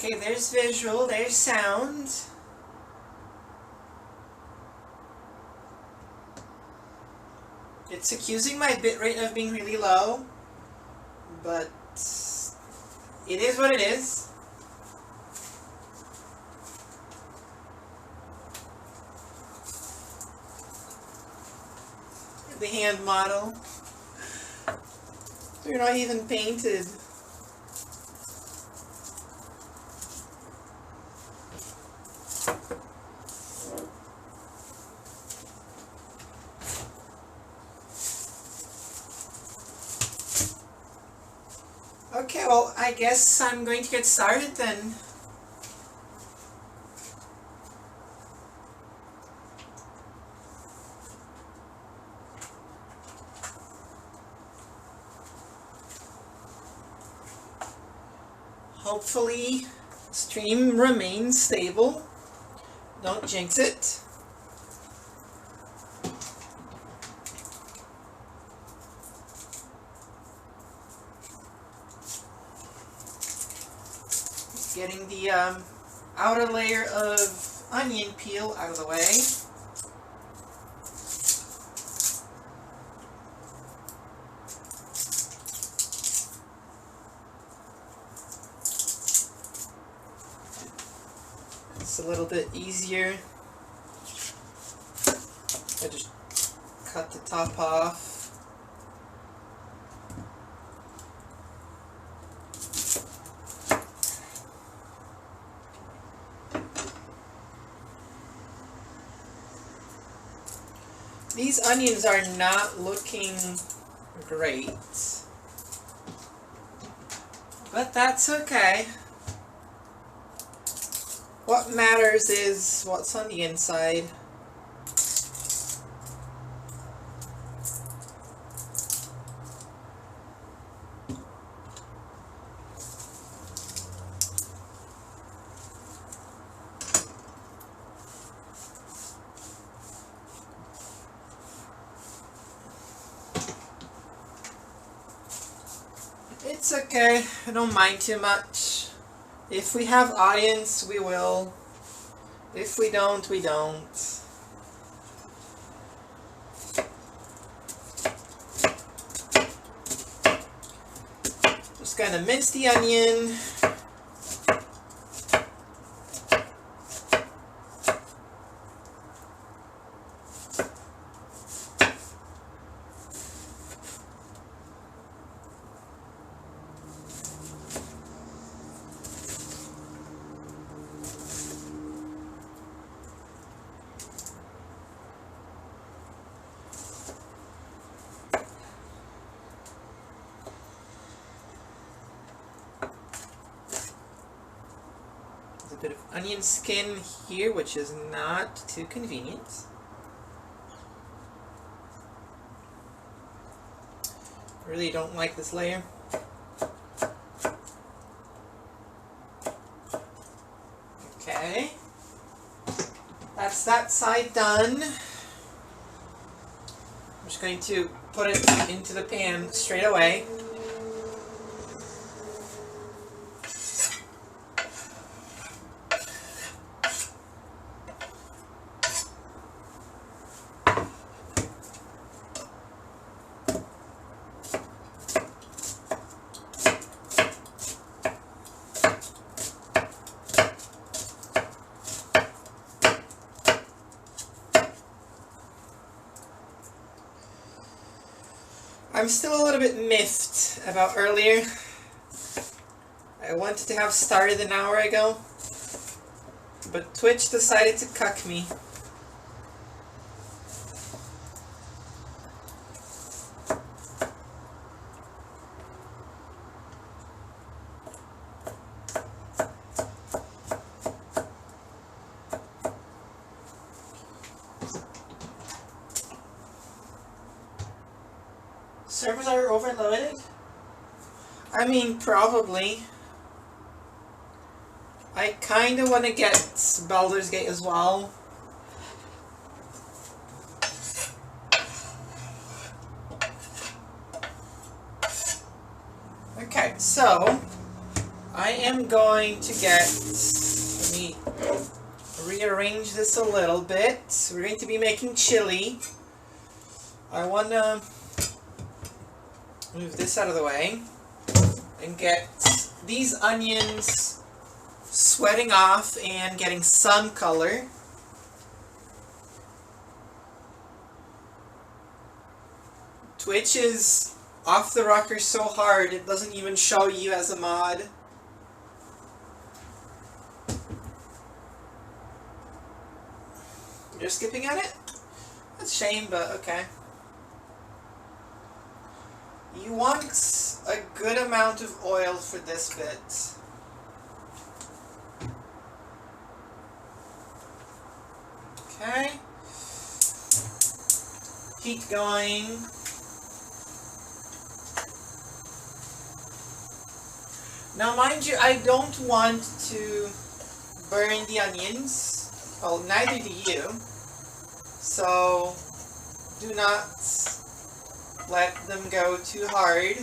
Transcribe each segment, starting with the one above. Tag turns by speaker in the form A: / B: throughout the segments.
A: Okay, there's visual, there's sound. It's accusing my bitrate of being really low, but it is what it is. The hand model. They're not even painted. Okay, well, I guess I'm going to get started then. Hopefully, stream remains stable. Don't jinx it. Getting the outer layer of onion peel out of the way. It's a little bit easier. I just cut the top off. These onions are not looking great, but that's okay. What matters is what's on the inside. It's okay, I don't mind too much. If we have audience, we will. If we don't, we don't. Just gonna mince the onion. A bit of onion skin here, which is not too convenient. Really don't like this layer. Okay, that's that side done. I'm just going to put it into the pan straight away. I'm still a little bit miffed about earlier. I wanted to have started an hour ago, but Twitch decided to cuck me. Servers are overloaded? I mean, probably. I kind of want to get Baldur's Gate as well. Okay, so I am going to get, let me rearrange this a little bit. We're going to be making chili. I want to move this out of the way and get these onions sweating off and getting some color. Twitch is off the rocker so hard it doesn't even show you as a mod. You're skipping at it? That's a shame, but okay. You want a good amount of oil for this bit. Okay. Heat going. Now mind you, I don't want to burn the onions. Well, neither do you. So, do not let them go too hard.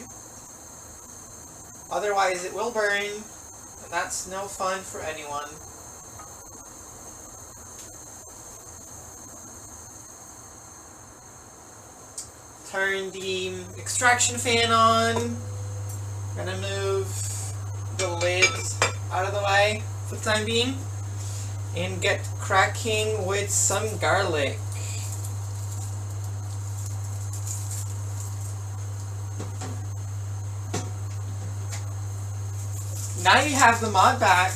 A: Otherwise it will burn, and that's no fun for anyone. Turn the extraction fan on. I'm gonna move the lid out of the way for the time being and get cracking with some garlic. Now you have the mod back.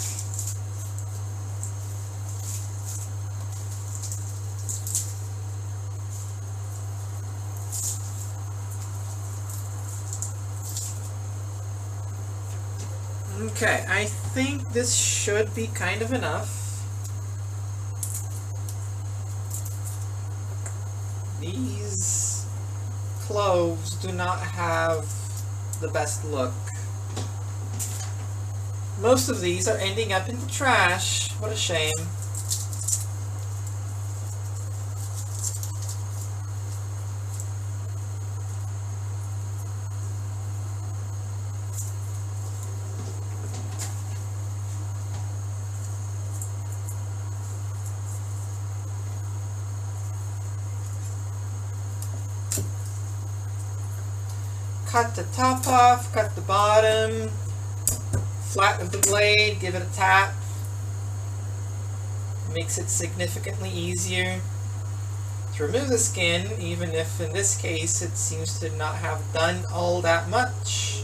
A: Okay, I think this should be kind of enough. These cloves do not have the best look. Most of these are ending up in the trash. What a shame. Cut the top off, cut the bottom. Flat of the blade, give it a tap. Makes it significantly easier to remove the skin, even if in this case it seems to not have done all that much.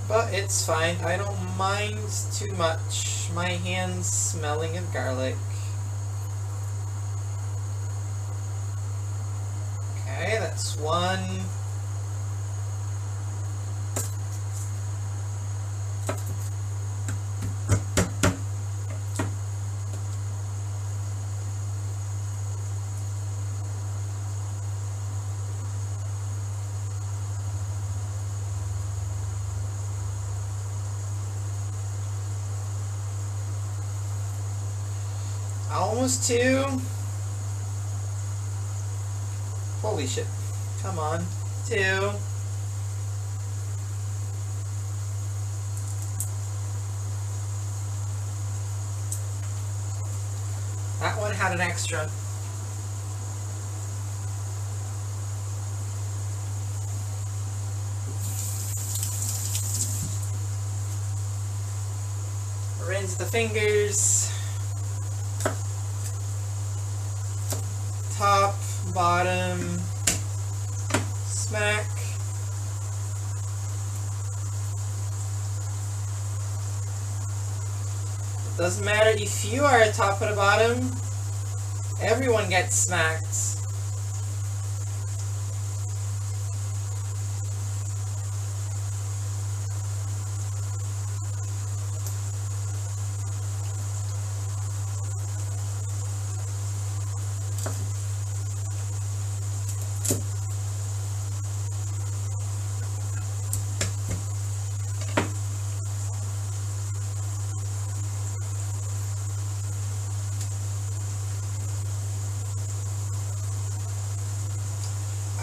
A: But it's fine, I don't mind too much. My hands smelling of garlic. Okay, that's one. Almost two. Holy shit. Come on. Two. That one had an extra. Rinse the fingers. Top, bottom, smack. Doesn't matter if you are a top or a bottom, everyone gets smacked.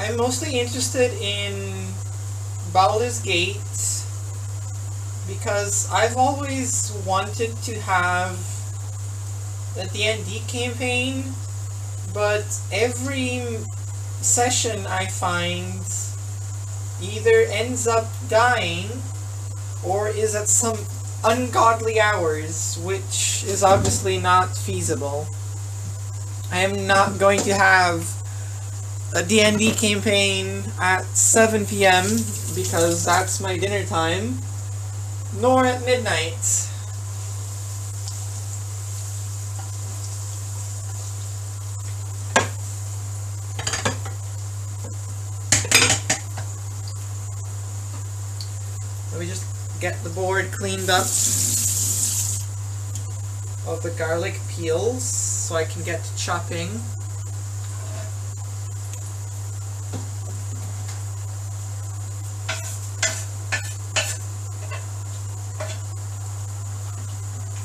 A: I'm mostly interested in Baldur's Gate because I've always wanted to have a D&D campaign, but every session I find either ends up dying or is at some ungodly hours, which is obviously not feasible. I am not going to have a D&D campaign at 7 p.m. because that's my dinner time, nor at midnight. Let me just get the board cleaned up of the garlic peels so I can get to chopping.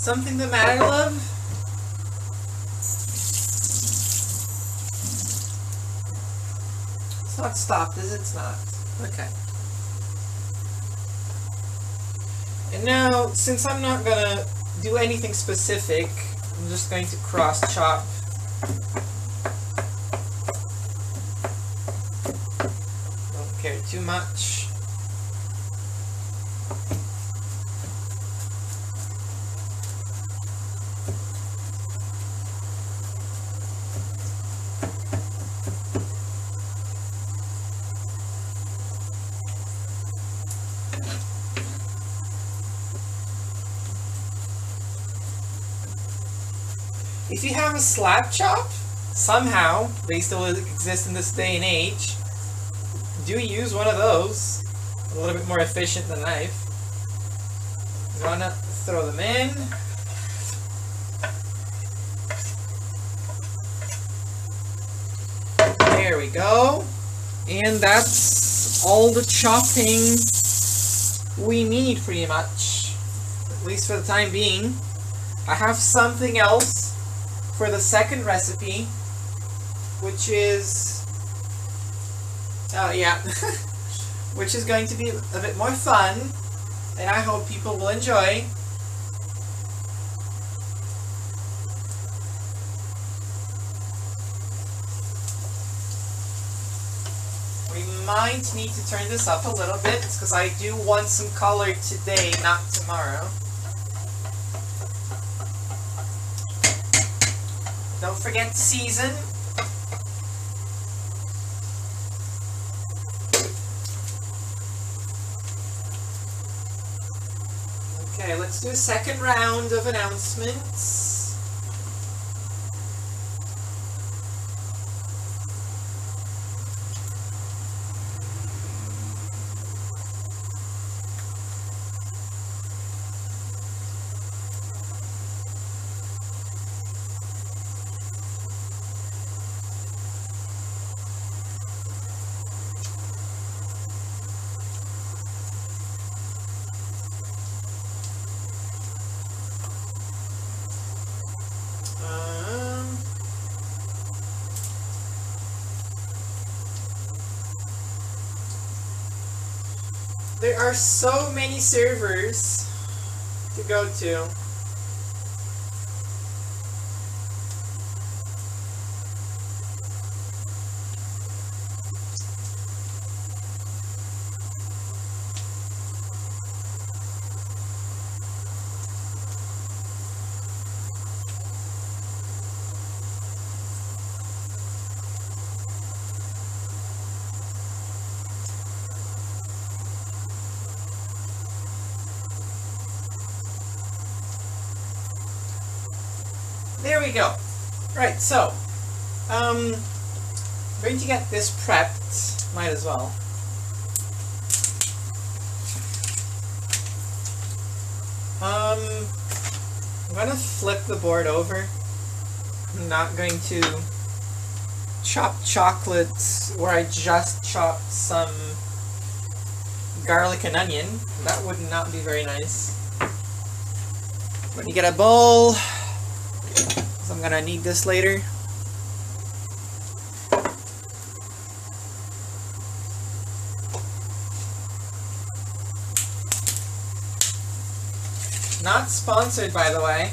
A: Something the matter, love? It's not stopped, is it? It's not. Okay. And now, since I'm not gonna do anything specific, I'm just going to cross chop. Don't care too much. If you have a slap chop, somehow, they still exist in this day and age, do use one of those. A little bit more efficient than a knife. I'm gonna throw them in. There we go. And that's all the chopping we need pretty much. At least for the time being. I have something else for the second recipe, which is, which is going to be a bit more fun, and I hope people will enjoy. We might need to turn this up a little bit, because I do want some color today, not tomorrow. Don't forget to season. Okay, let's do a second round of announcements. There are so many servers to go to. There we go. Right, so, I'm going to get this prepped. Might as well. I'm gonna flip the board over. I'm not going to chop chocolates where I just chopped some garlic and onion. That would not be very nice. I'm going to get a bowl. I'm gonna need this later. Not sponsored, by the way.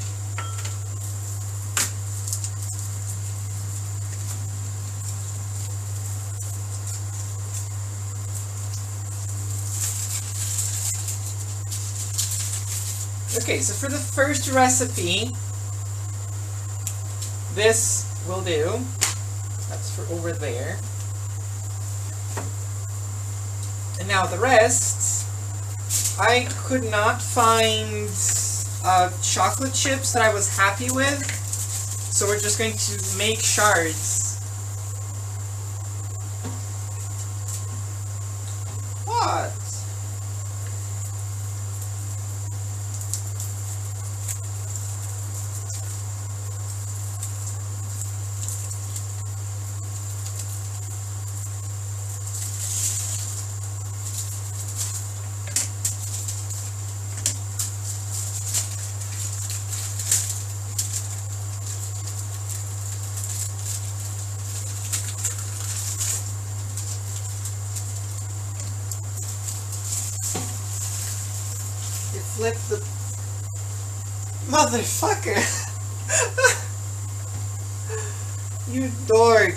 A: Okay, so for the first recipe, this will do. That's for over there. And now the rest, I could not find chocolate chips that I was happy with, so we're just going to make shards. What? Flip the motherfucker. You dork.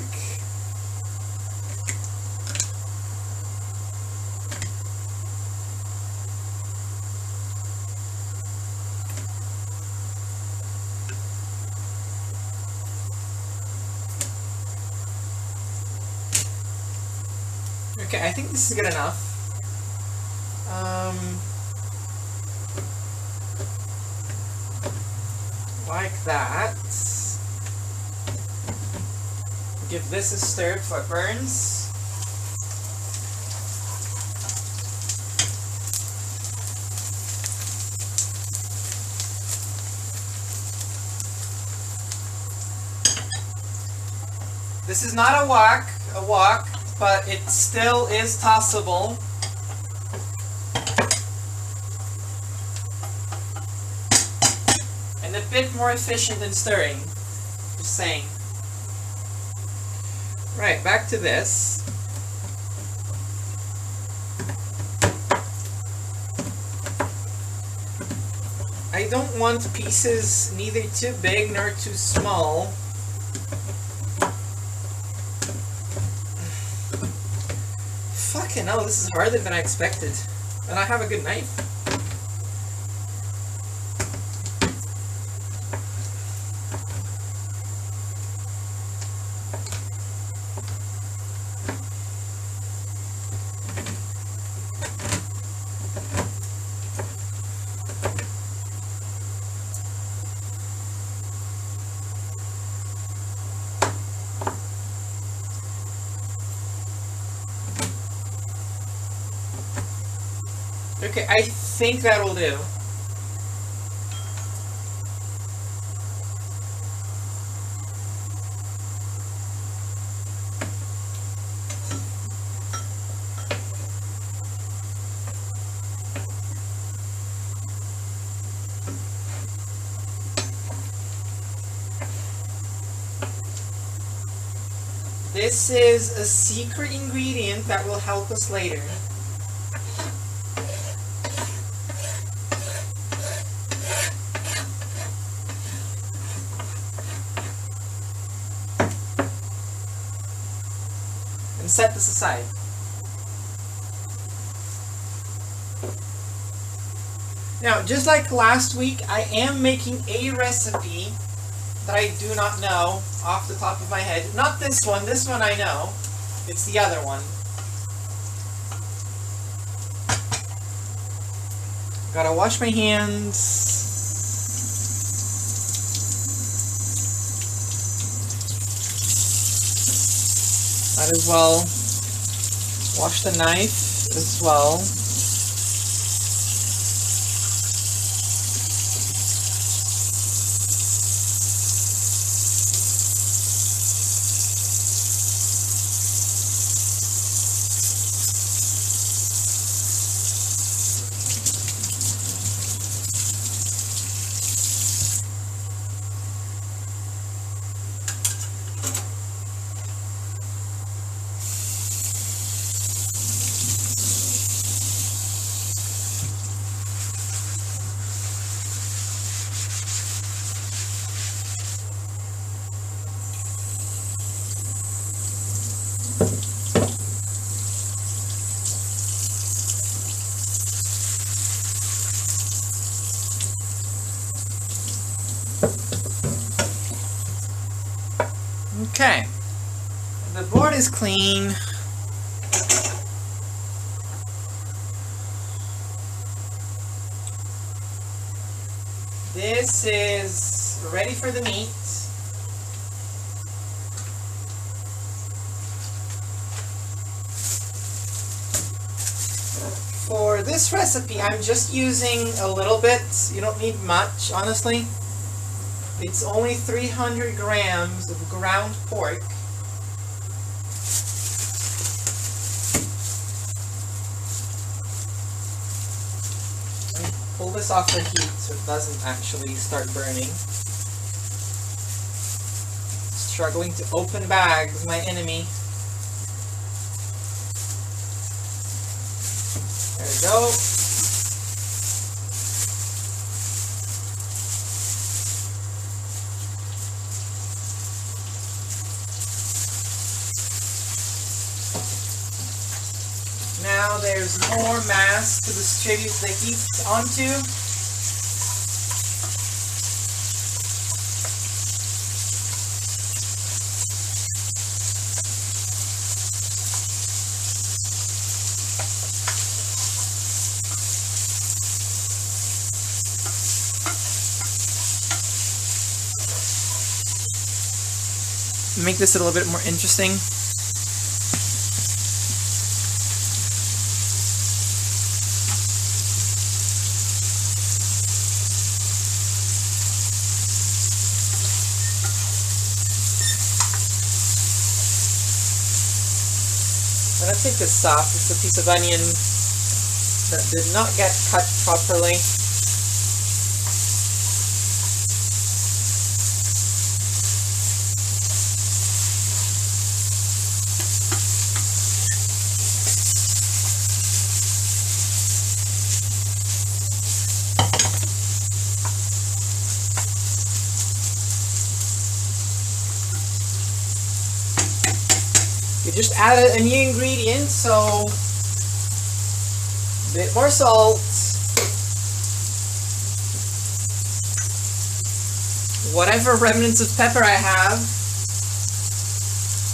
A: Okay, I think this is good enough. Like that. Give this a stir before it burns. This is not a wok, but it still is tossable. And a bit more efficient than stirring. Just saying. Right, back to this. I don't want pieces neither too big nor too small. Fucking hell, this is harder than I expected. And I have a good knife. Okay, I think that will do. This is a secret ingredient that will help us later. Set this aside. Now, just like last week, I am making a recipe that I do not know off the top of my head. Not this one. This one I know. It's the other one. Gotta wash my hands. Might as well wash the knife as well. Okay. The board is clean. This is ready for the meat. For this recipe, I'm just using a little bit. You don't need much, honestly. It's only 300 grams of ground pork. Pull this off the heat so it doesn't actually start burning. Struggling to open bags, my enemy. There we go. Now there's more mass to distribute the heat onto. Make this a little bit more interesting. I'm gonna take this off. It's a piece of onion that did not get cut properly. You just added a new ingredient, so a bit more salt, whatever remnants of pepper I have.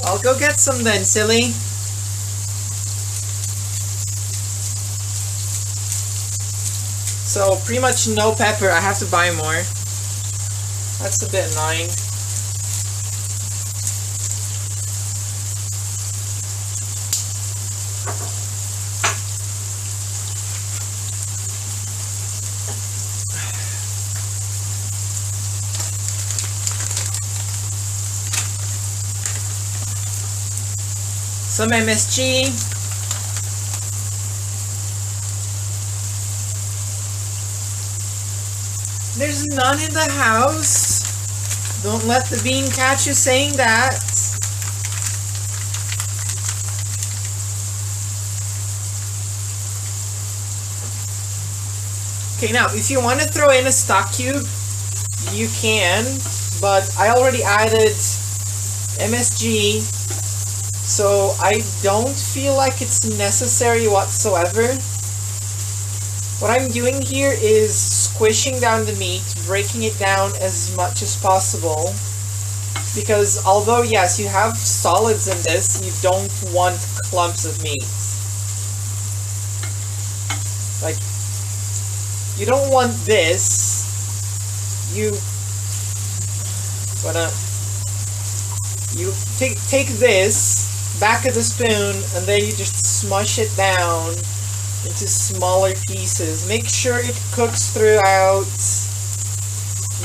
A: I'll go get some then, silly. So pretty much no pepper, I have to buy more. That's a bit annoying. Some MSG. There's none in the house. Don't let the bean catch you saying that. Okay, now if you want to throw in a stock cube, you can, but I already added MSG, so I don't feel like it's necessary whatsoever. What I'm doing here is squishing down the meat, breaking it down as much as possible, because although yes, you have solids in this, you don't want clumps of meat. Like, you don't want this. You take this back of the spoon and then you just smush it down into smaller pieces. Make sure it cooks throughout.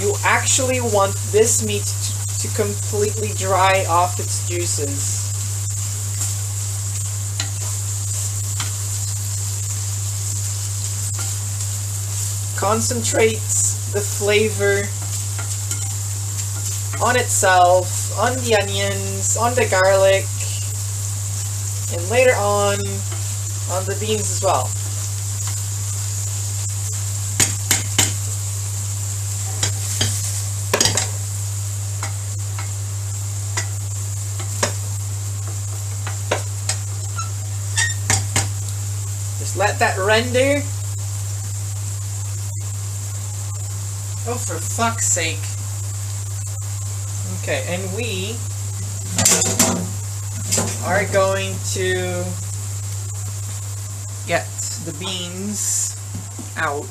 A: You actually want this meat to completely dry off its juices. Concentrates the flavor on itself, on the onions, on the garlic, and later on the beans as well. Just let that render. Oh, for fuck's sake. Okay, and we are going to get the beans out.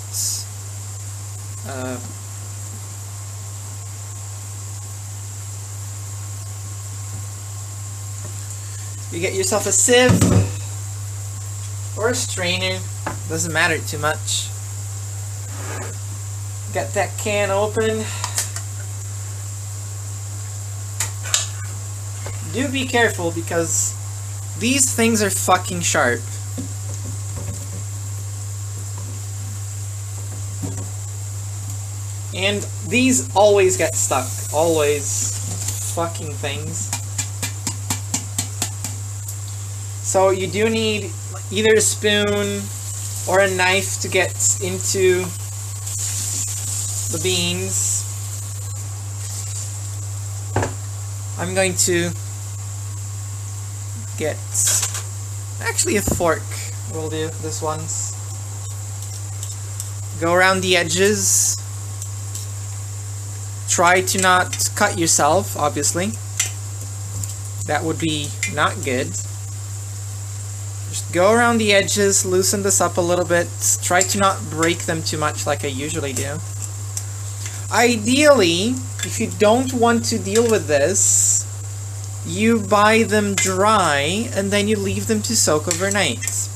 A: You get yourself a sieve or a strainer, doesn't matter too much. Get that can open. Do be careful because these things are fucking sharp. And these always get stuck. Always. Fucking things. So you do need either a spoon or a knife to get into the beans. I'm going to get, actually a fork will do this once. Go around the edges. Try to not cut yourself, obviously. That would be not good. Just go around the edges, loosen this up a little bit. Try to not break them too much like I usually do. Ideally, if you don't want to deal with this, you buy them dry and then you leave them to soak overnight.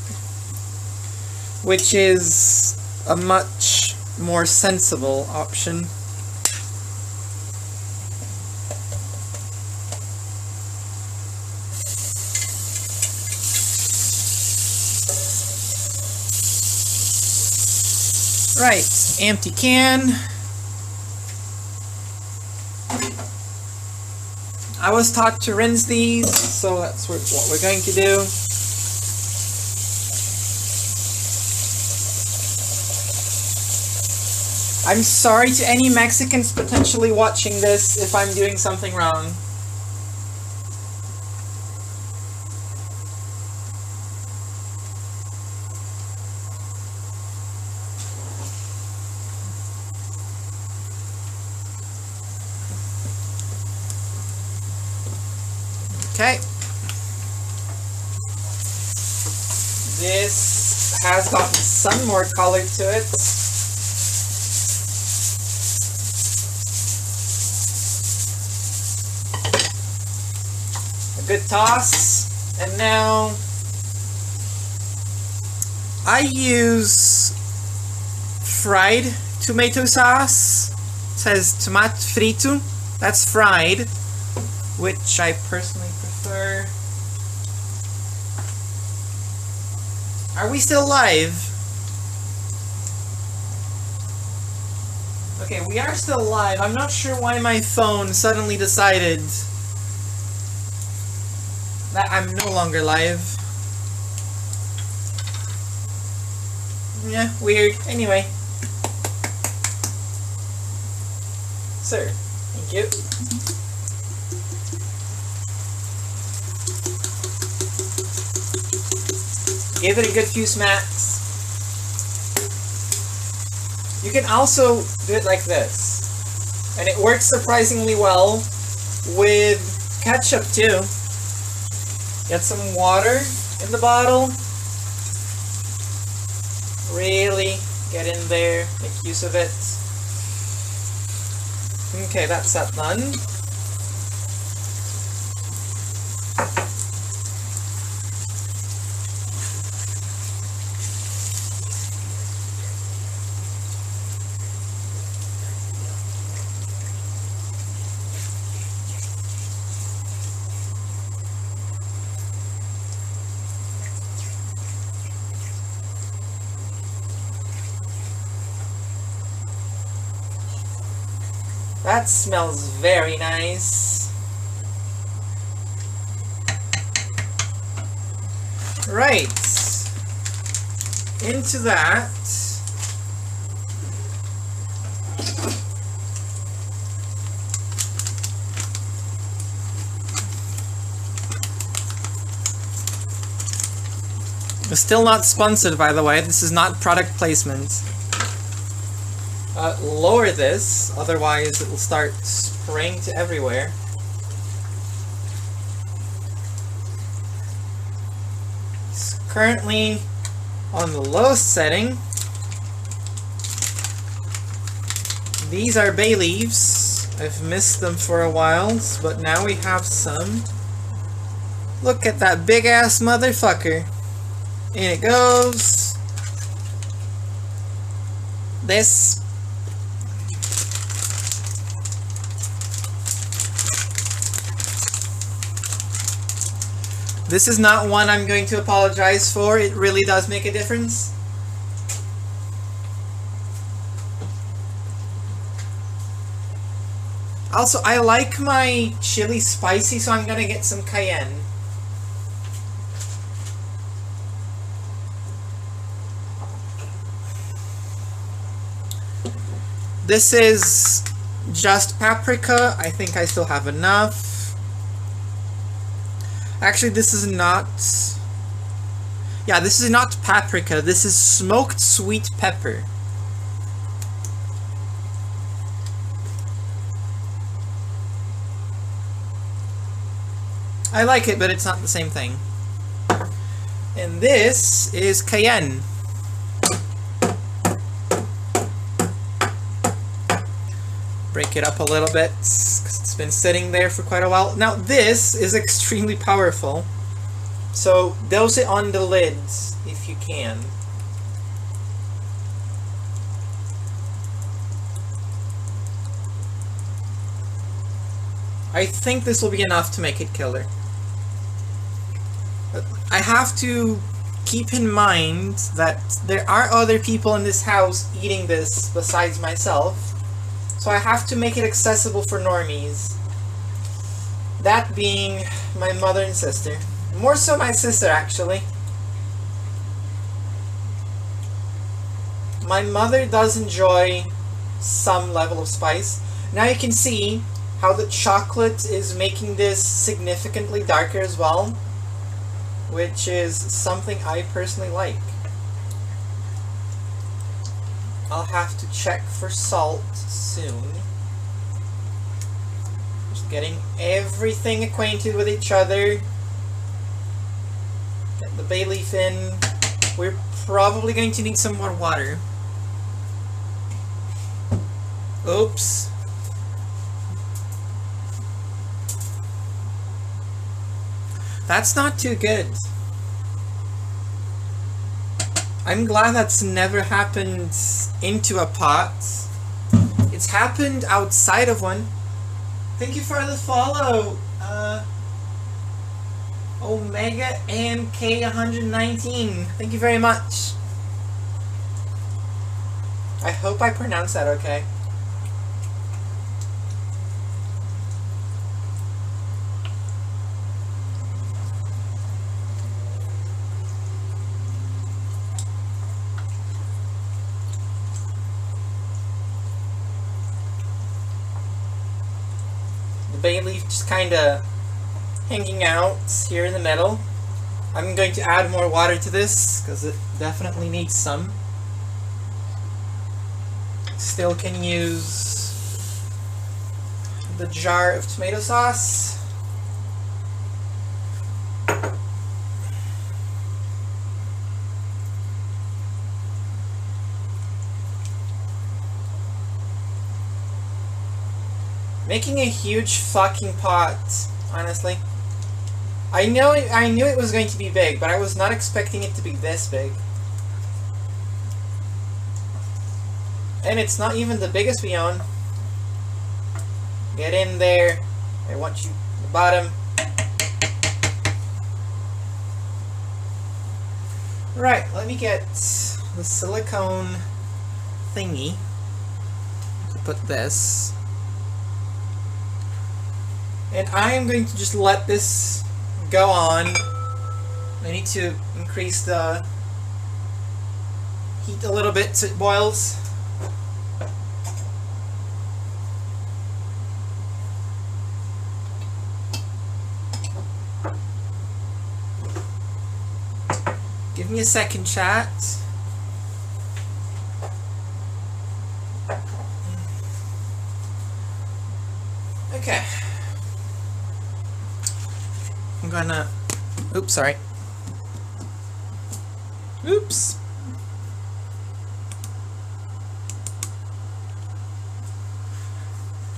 A: Which is a much more sensible option. Right, empty can. I was taught to rinse these, so that's what we're going to do. I'm sorry to any Mexicans potentially watching this if I'm doing something wrong. Okay. This has gotten some more color to it. A good toss. And now I use fried tomato sauce. It says tomate frito. That's fried, which I personally prefer. Are we still live? Okay, we are still live. I'm not sure why my phone suddenly decided that I'm no longer live. Yeah, weird. Anyway. Sir, thank you. Give it a good few smacks. You can also do it like this. And it works surprisingly well with ketchup too. Get some water in the bottle. Really get in there, make use of it. Okay, that's that done. That smells very nice. Right. Into that. We're still not sponsored, by the way. This is not product placement. Lower this, otherwise it will start spraying to everywhere. currently on the lowest setting. These are bay leaves. I've missed them for a while, but now we have some. Look at that big ass motherfucker. In it goes. This. This is not one I'm going to apologize for. It really does make a difference. Also, I like my chili spicy, so I'm gonna get some cayenne. This is just paprika. I think I still have enough. Actually, this is not... Yeah, this is not paprika. This is smoked sweet pepper. I like it, but it's not the same thing. And this is cayenne. Break it up a little bit, because it's been sitting there for quite a while. Now this is extremely powerful, so dose it on the lids if you can. I think this will be enough to make it killer. But I have to keep in mind that there are other people in this house eating this besides myself. So I have to make it accessible for normies. That being my mother and sister. More so my sister, actually. My mother does enjoy some level of spice. Now you can see how the chocolate is making this significantly darker as well, which is something I personally like. I'll have to check for salt soon. Just getting everything acquainted with each other. Get the bay leaf in. We're probably going to need some more water. Oops. That's not too good. I'm glad that's never happened into a pot. It's happened outside of one. Thank you for the follow, Omega MK119. Thank you very much. I hope I pronounced that okay. Bay leaf just kind of hanging out here in the middle. I'm going to add more water to this because it definitely needs some. Still can use the jar of tomato sauce. Making a huge fucking pot, honestly. I knew it was going to be big, but I was not expecting it to be this big. And it's not even the biggest we own. Get in there. I want you at the bottom. Right, let me get the silicone thingy to put this. And I am going to just let this go on. I need to increase the heat a little bit so it boils. Give me a second, chat. Okay. I'm gonna... Oops, sorry. Oops.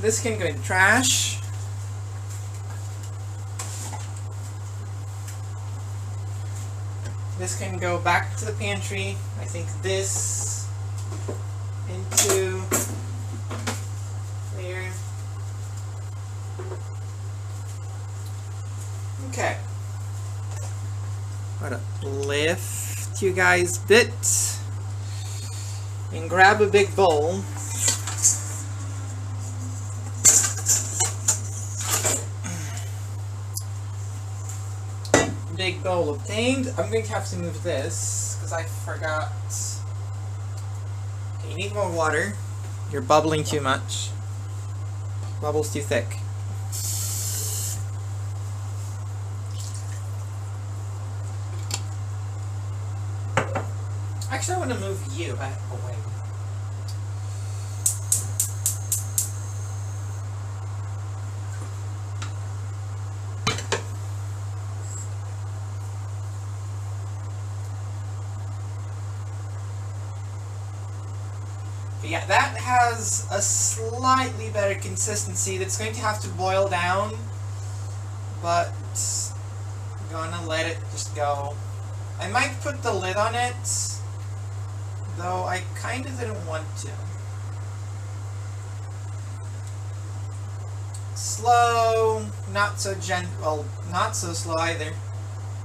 A: This can go in trash. This can go back to the pantry. I think this into there. Okay. I'm gonna lift you guys a bit and grab a big bowl. Big bowl obtained. I'm going to have to move this because I forgot. Okay, you need more water. You're bubbling too much. Bubble's too thick. Actually, I want to move you away. But yeah, that has a slightly better consistency. That's going to have to boil down, but I'm gonna let it just go. I might put the lid on it, though I kind of didn't want to. Slow, not so gentle, well, not so slow either.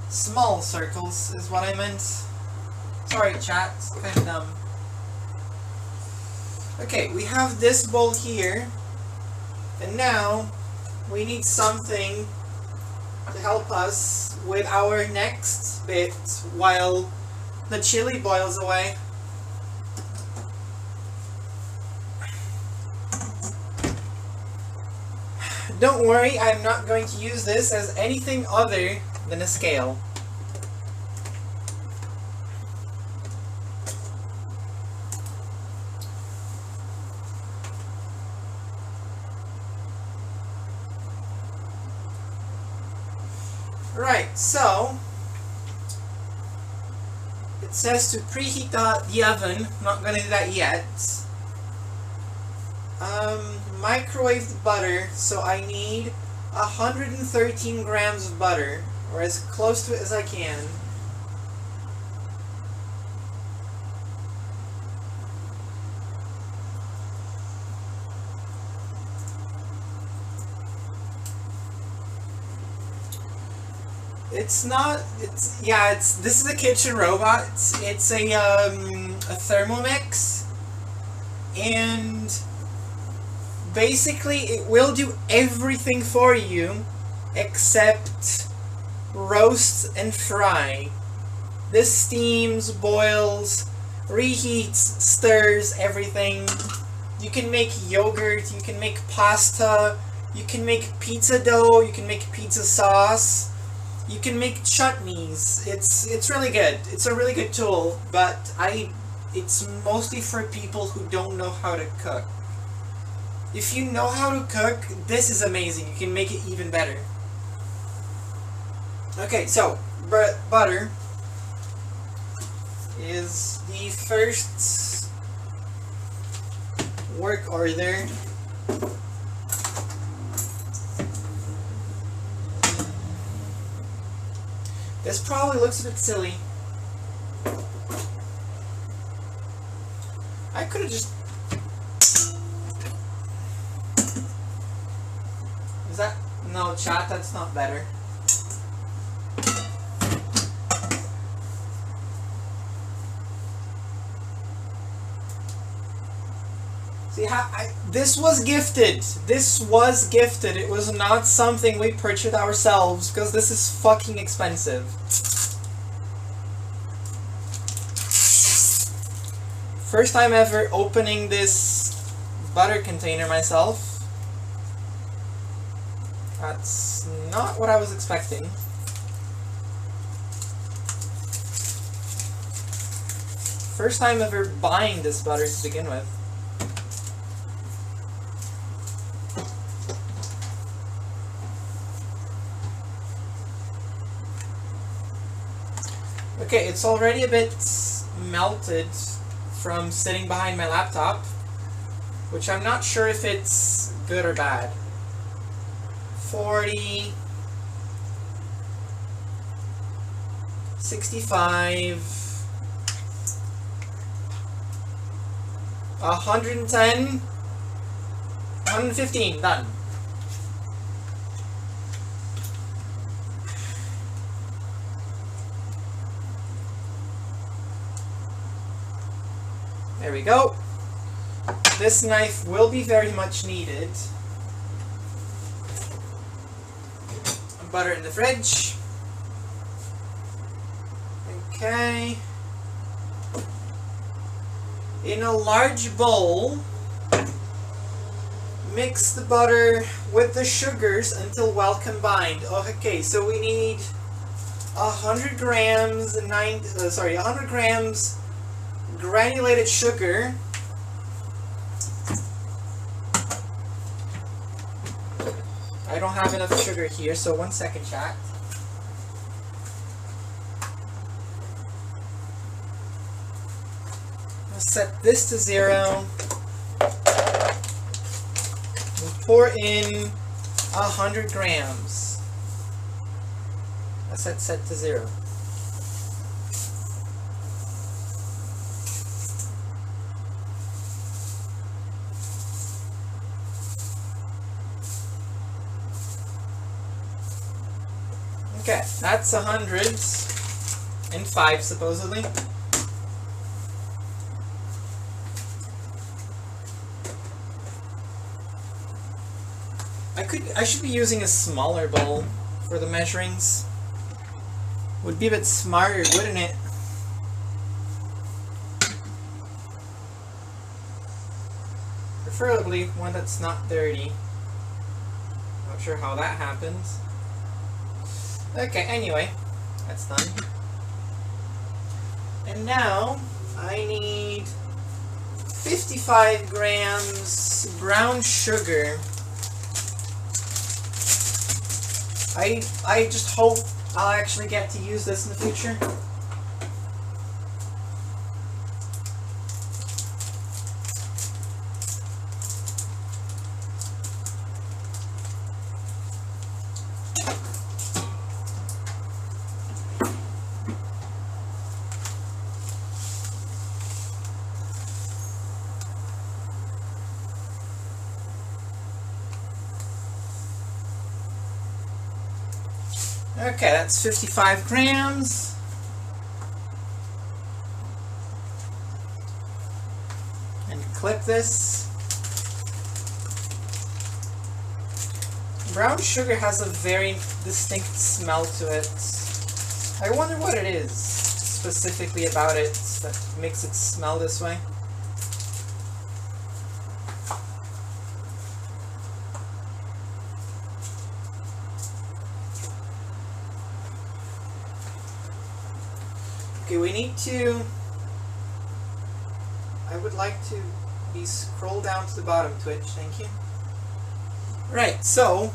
A: Small circles is what I meant. Sorry, chat, it's kind of dumb. Okay, we have this bowl here, and now we need something to help us with our next bit while the chili boils away. Don't worry, I'm not going to use this as anything other than a scale. Right, so it says to preheat the oven. I'm not going to do that yet. Microwave the butter, so I need 113 grams of butter, or as close to it as I can. This is a kitchen robot. It's a Thermomix, and basically it will do everything for you except roast and fry. This steams, boils, reheats, stirs everything. You can make yogurt, you can make pasta, you can make pizza dough, you can make pizza sauce. You can make chutneys. It's really good. It's a really good tool, but it's mostly for people who don't know how to cook. If you know how to cook, this is amazing. You can make it even better. Okay, so butter is the first work order. This probably looks a bit silly. I could have just... Is that... No, chat, that's not better. See how this was gifted. This was gifted. It was not something we purchased ourselves because this is fucking expensive. First time ever opening this butter container myself. That's not what I was expecting. First time ever buying this butter to begin with. Okay, it's already a bit melted from sitting behind my laptop, which I'm not sure if it's good or bad. 40, 65, 110, 115, done. There we go. This knife will be very much needed. Butter in the fridge. Okay. In a large bowl, mix the butter with the sugars until well combined. Okay, so we need 100 grams, 100 grams granulated sugar. I don't have enough sugar here, so 1 second, chat. I'll set this to 0. We'll pour in 100 grams. That's set to 0. Okay, that's 105 supposedly. I should be using a smaller bowl for the measurings. Would be a bit smarter, wouldn't it? Preferably one that's not dirty. Not sure how that happens. Okay, anyway, that's done. And now I need 55 grams brown sugar. I just hope I'll actually get to use this in the future. Okay, that's 55 grams. And clip this. Brown sugar has a very distinct smell to it. I wonder what it is specifically about it that makes it smell this way. Okay, we need to... I would like to be scroll down to the bottom, Twitch, thank you. Right, so...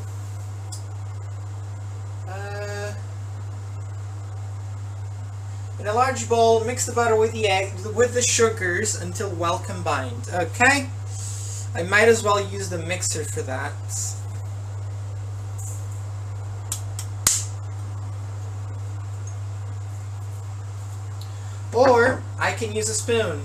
A: in a large bowl, mix the butter with the egg, with the sugars until well combined. Okay? I might as well use the mixer for that. Or, I can use a spoon.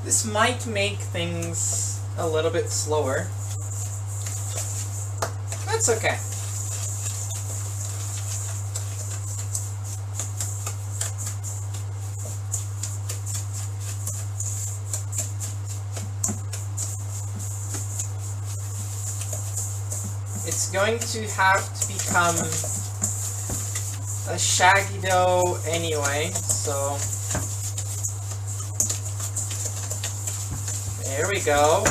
A: This might make things a little bit slower. That's okay. It's going to have to become a shaggy dough anyway, so there we go.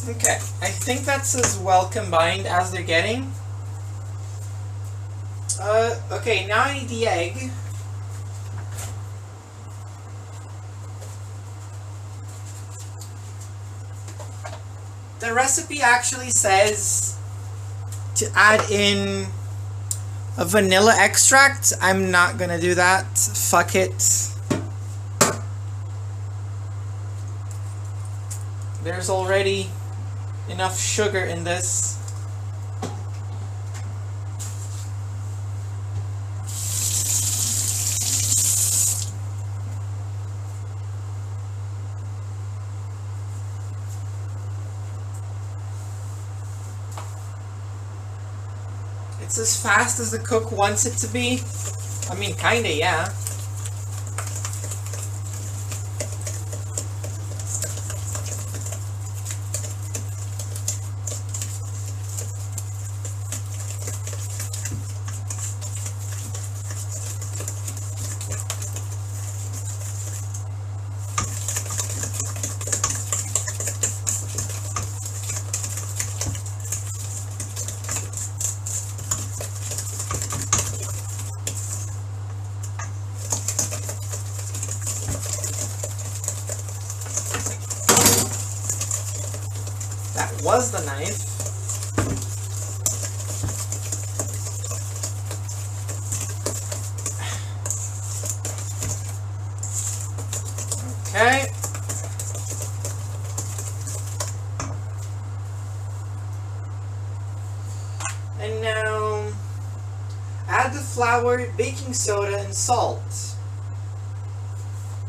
A: Okay, I think that's as well combined as they're getting. Okay, now I need the egg. The recipe actually says to add in a vanilla extract. I'm not gonna do that. Fuck it. There's already enough sugar in this. It's as fast as the cook wants it to be. I mean, kinda, yeah. That was the knife. Okay. And now add the flour, baking soda, and salt.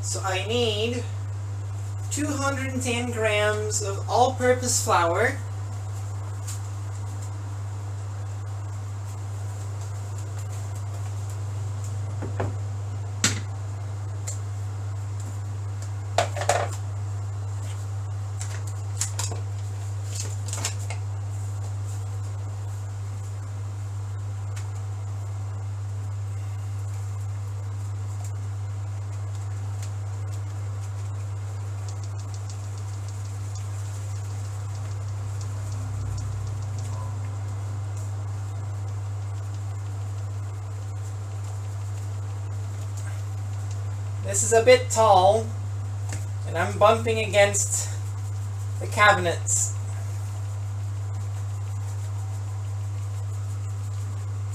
A: So I need 210 grams of all-purpose flour, This is a bit tall, and I'm bumping against the cabinets.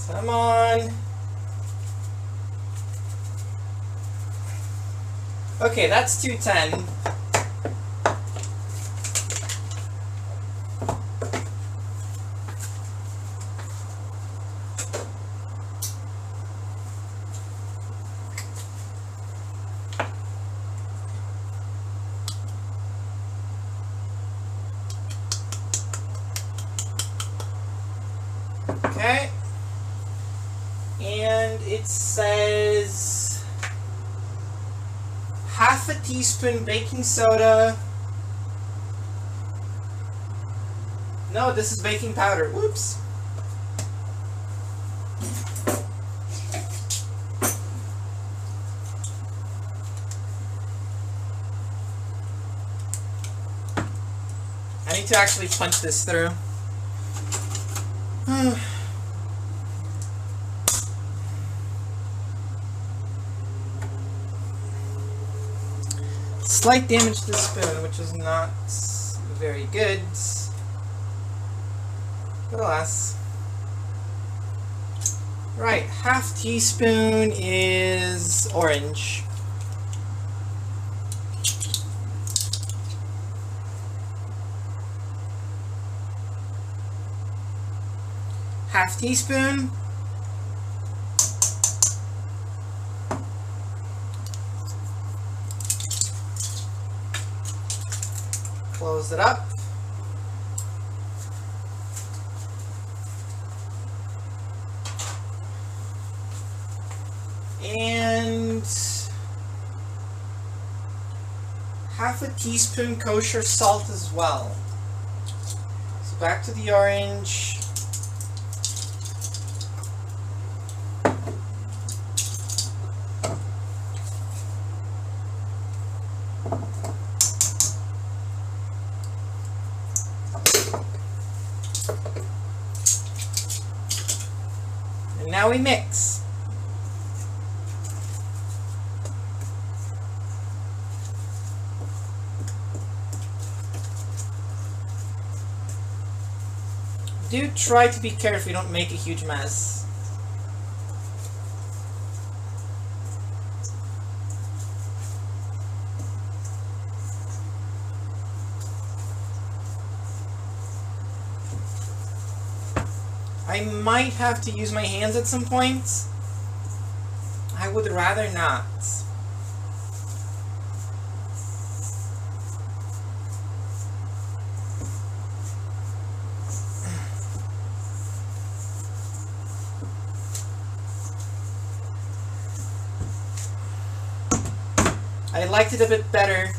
A: Come on. Okay, that's 210. Okay, and it says half a teaspoon baking soda. No, this is baking powder. Whoops. I need to actually punch this through. Slight damage to the spoon, which is not very good. But alas. Right, half teaspoon is orange. Half teaspoon. Close it up. And half a teaspoon kosher salt as well. So back to the orange. now we mix. Do try to be careful you don't make a huge mess. I might have to use my hands at some point. I would rather not. I liked it a bit better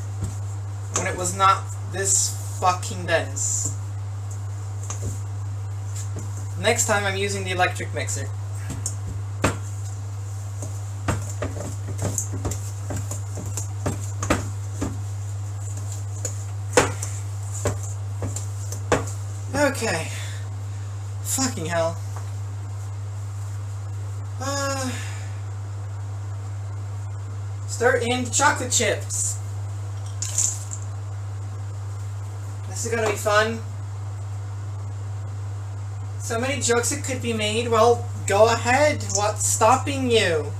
A: when it was not this fucking dense. Next time I'm using the electric mixer. Okay. Fucking hell. Stir in the chocolate chips. This is gonna be fun. So many jokes that could be made. Well, go ahead. What's stopping you?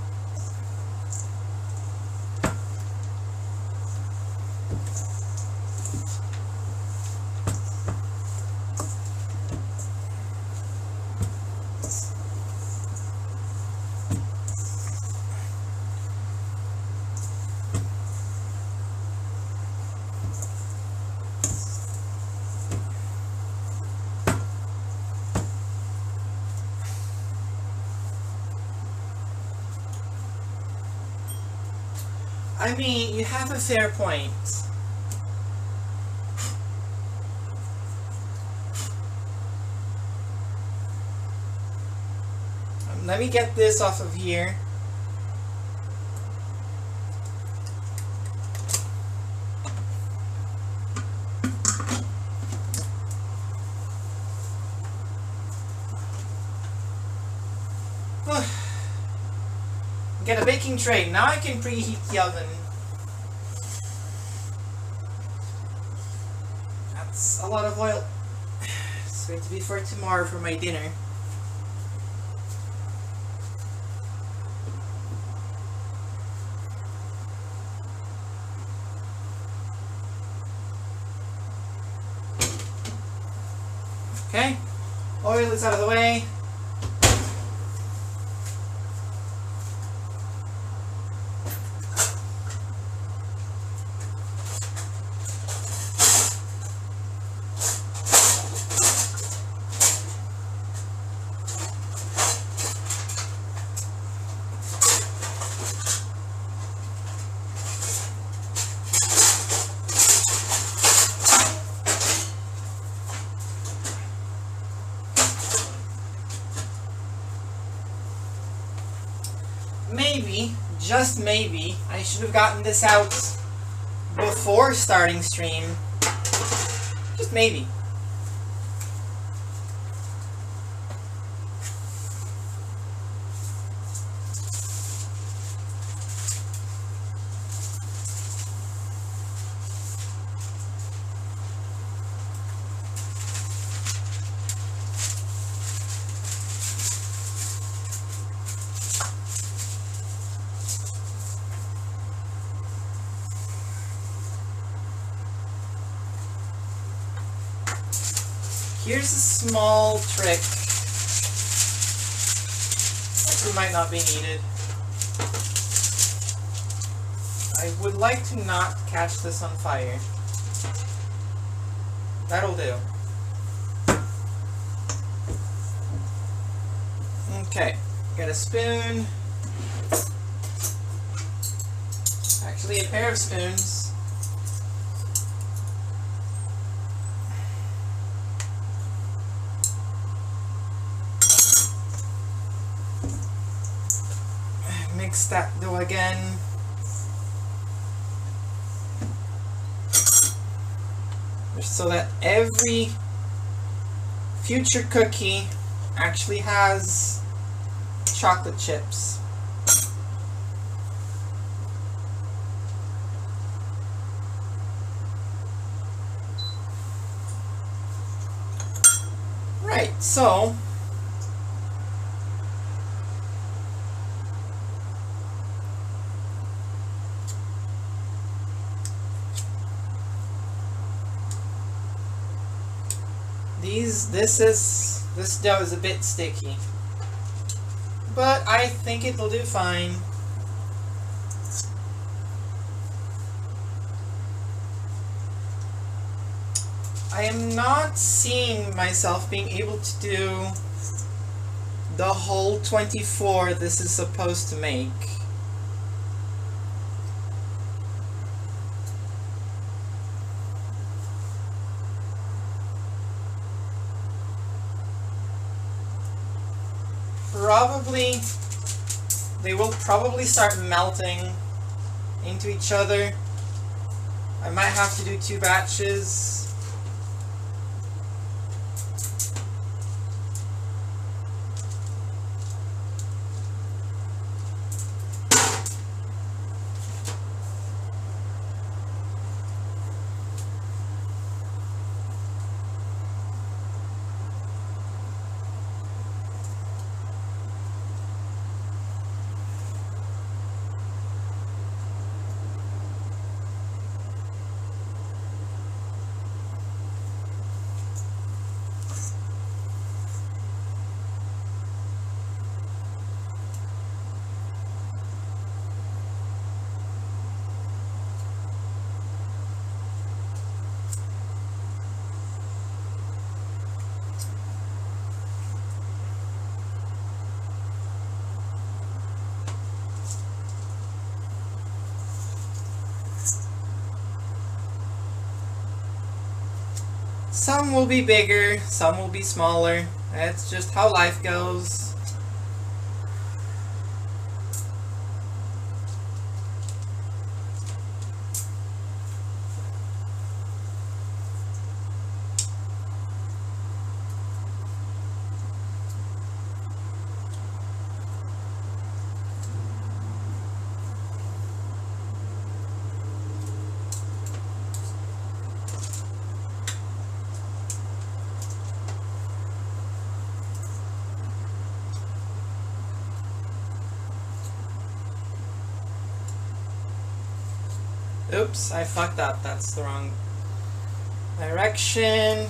A: I mean, you have a fair point. Let me get this off of here. Get a baking tray. Now I can preheat the oven. That's a lot of oil. It's going to be for tomorrow for my dinner. Okay, oil is out of the way. Maybe, just maybe, I should have gotten this out before starting stream. Just maybe. Here's a small trick that might not be needed. I would like to not catch this on fire. That'll do. Okay, get a spoon. Actually, a pair of spoons. Mix that dough again. So that every future cookie actually has chocolate chips. Right, so this dough is a bit sticky, but I think it'll do fine. I am not seeing myself being able to do the whole 24 this is supposed to make. Probably, they will probably start melting into each other. I might have to do 2 batches. Some will be bigger, some will be smaller. That's just how life goes. Oops, I fucked up. That's the wrong direction.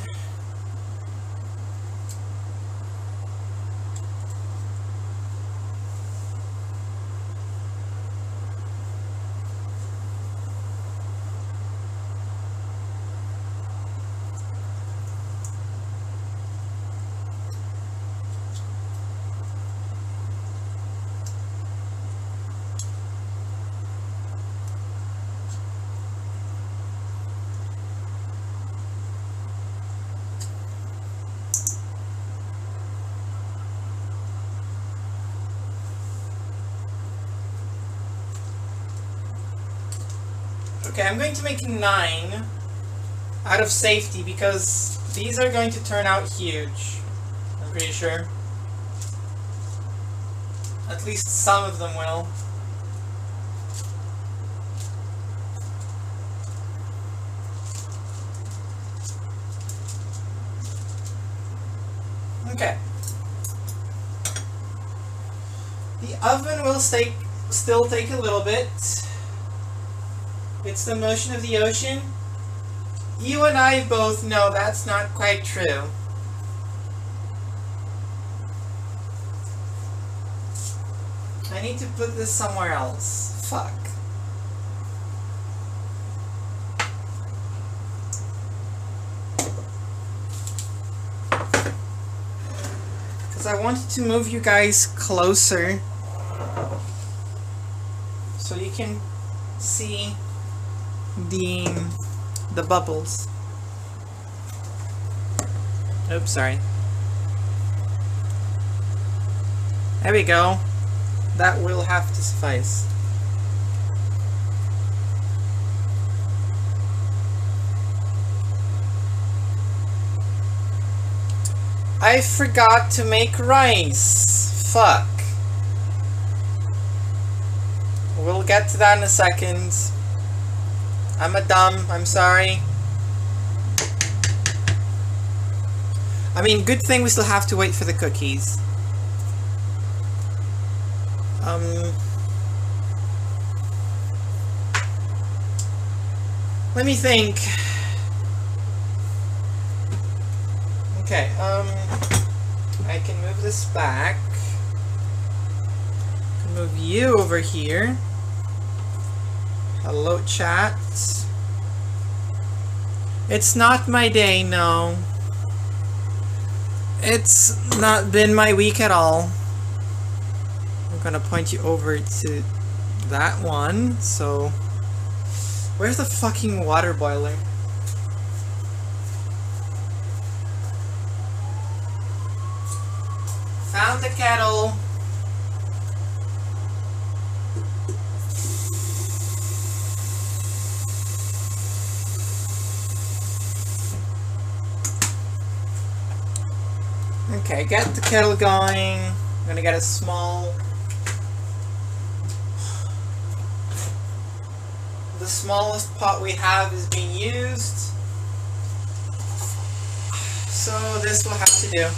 A: Okay, I'm going to make 9 out of safety because these are going to turn out huge. I'm pretty sure. At least some of them will. Okay. The oven will still take a little bit. It's the motion of the ocean. You and I both know that's not quite true. I need to put this somewhere else. Fuck. Because I wanted to move you guys closer so you can see the bubbles. Oops, sorry. There we go. That will have to suffice. I forgot to make rice. Fuck. We'll get to that in a second. I'm sorry. I mean, good thing we still have to wait for the cookies. Let me think. Okay, I can move this back. I can move you over here. Hello, chat. It's not my day, no. It's not been my week at all. I'm gonna point you over to that one, so... Where's the fucking water boiler? Found the kettle. Okay, get the kettle going. I'm gonna get a small... The smallest pot we have is being used. So this will have to do.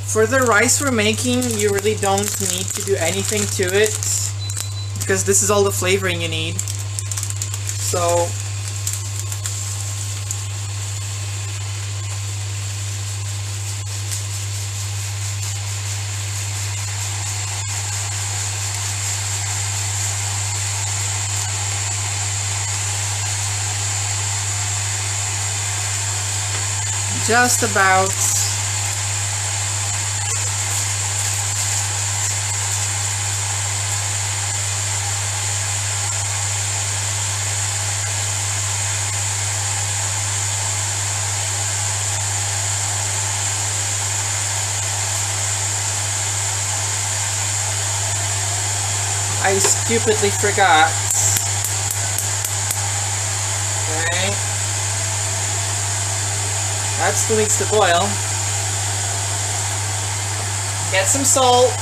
A: For the rice we're making, you really don't need to do anything to it, because this is all the flavoring you need. So just about. I stupidly forgot. Okay. That still needs to boil. Get some salt.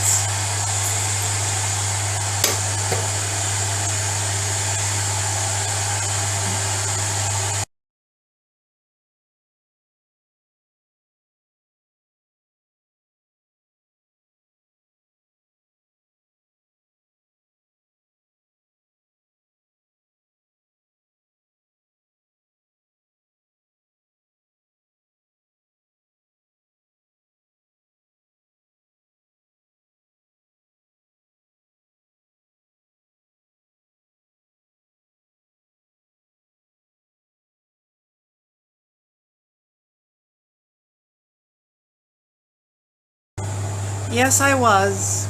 A: Yes, I was.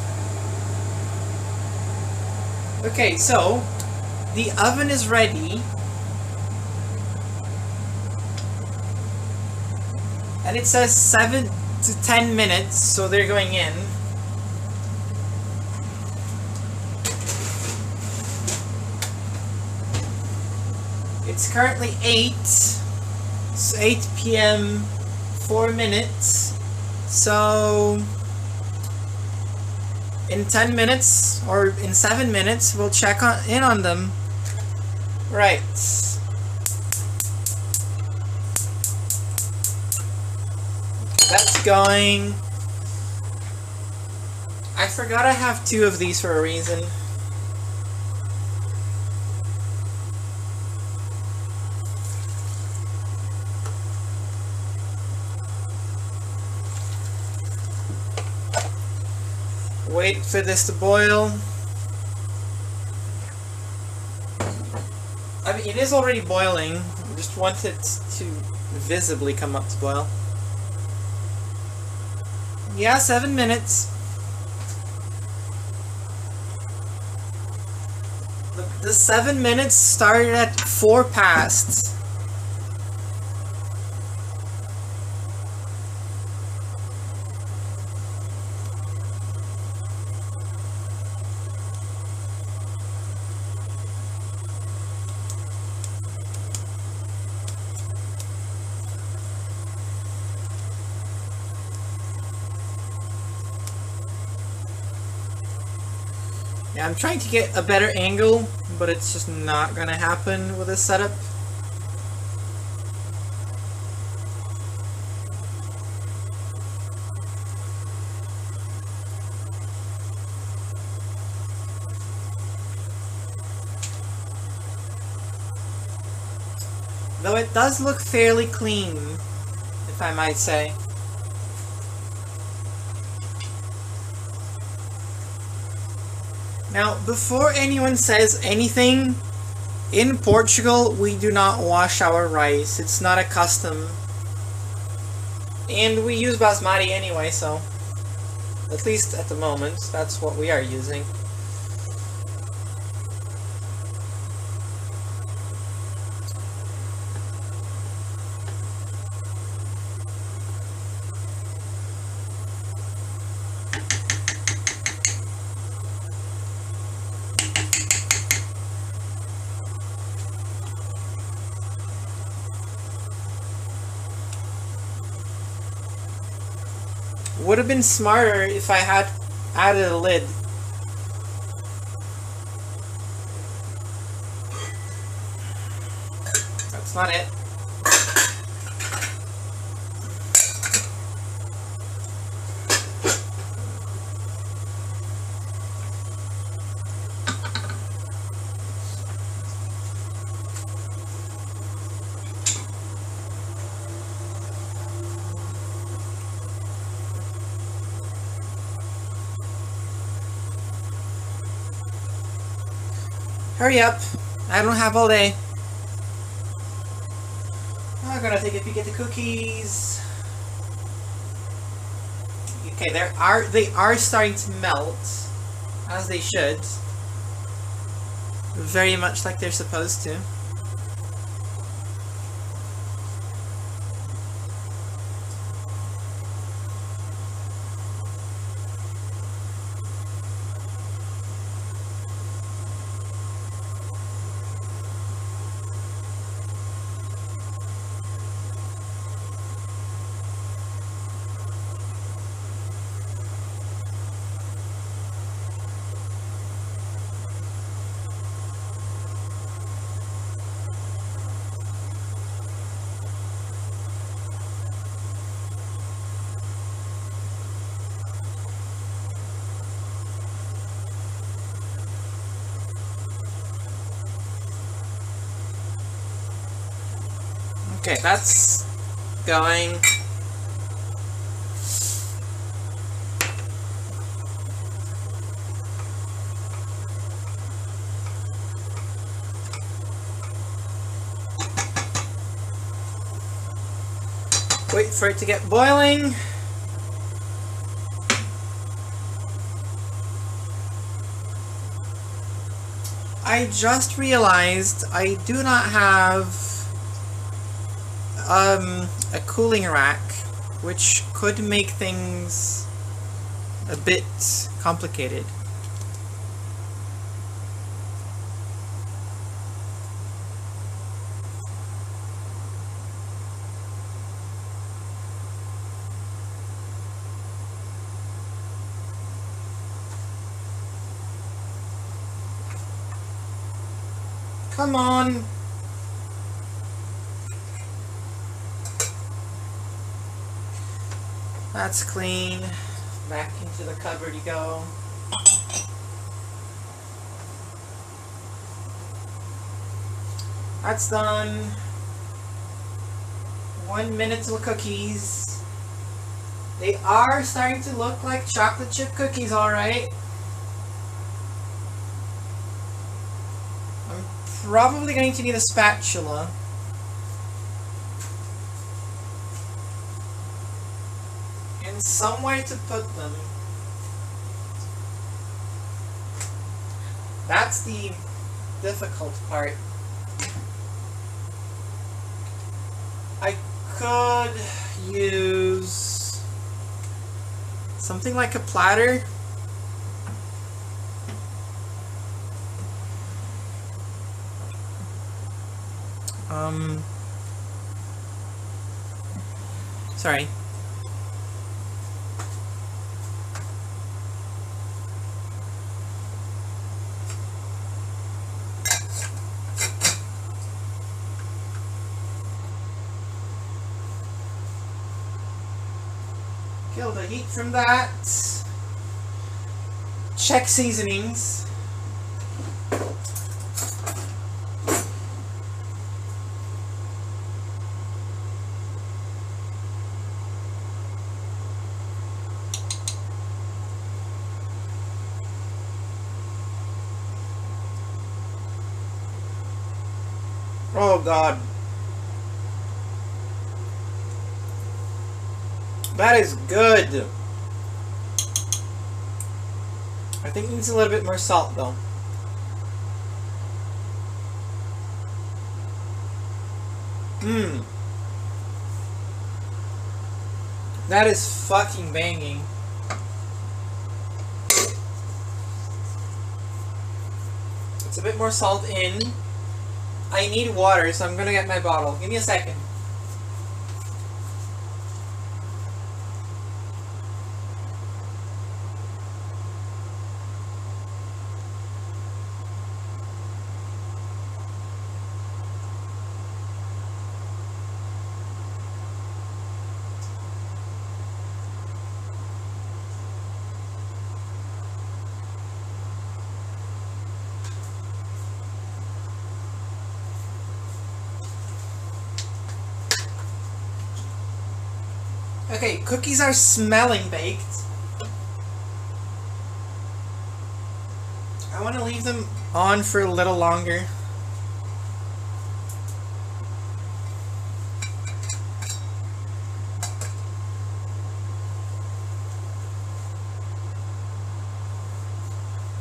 A: Okay, so the oven is ready. And it says 7 to 10 minutes, so they're going in. It's currently 8. It's 8 p.m. 4 minutes. So in 10 minutes or in 7 minutes, we'll check in on them. Right. That's going. I forgot I have 2 of these for a reason. Wait for this to boil. I mean, it is already boiling. I just want it to visibly come up to boil. Yeah, 7 minutes. The 7 minutes started at 4 past. Yeah, I'm trying to get a better angle, but it's just not gonna happen with this setup. Though it does look fairly clean, if I might say. Now, before anyone says anything, in Portugal we do not wash our rice. It's not a custom. And we use basmati anyway, so at least at the moment, that's what we are using. Would have been smarter if I had added a lid. That's not it. Hurry up. I don't have all day. I'm gonna take a peek at the cookies. Okay, they are starting to melt, as they should. Very much like they're supposed to. Okay, that's going. Wait for it to get boiling. I just realized I do not have a cooling rack, which could make things a bit complicated. Come on! That's clean. Back into the cupboard you go. That's done. 1 minute till cookies. They are starting to look like chocolate chip cookies, alright. I'm probably going to need a spatula. And somewhere to put them. That's the difficult part. I could use something like a platter. Sorry. Kill the heat from that. Check seasonings. Oh God. That is good. I think it needs a little bit more salt though. Mmm. That is fucking banging. It's a bit more salt in. I need water, so I'm gonna get my bottle. Give me a second. Okay, cookies are smelling baked. I want to leave them on for a little longer.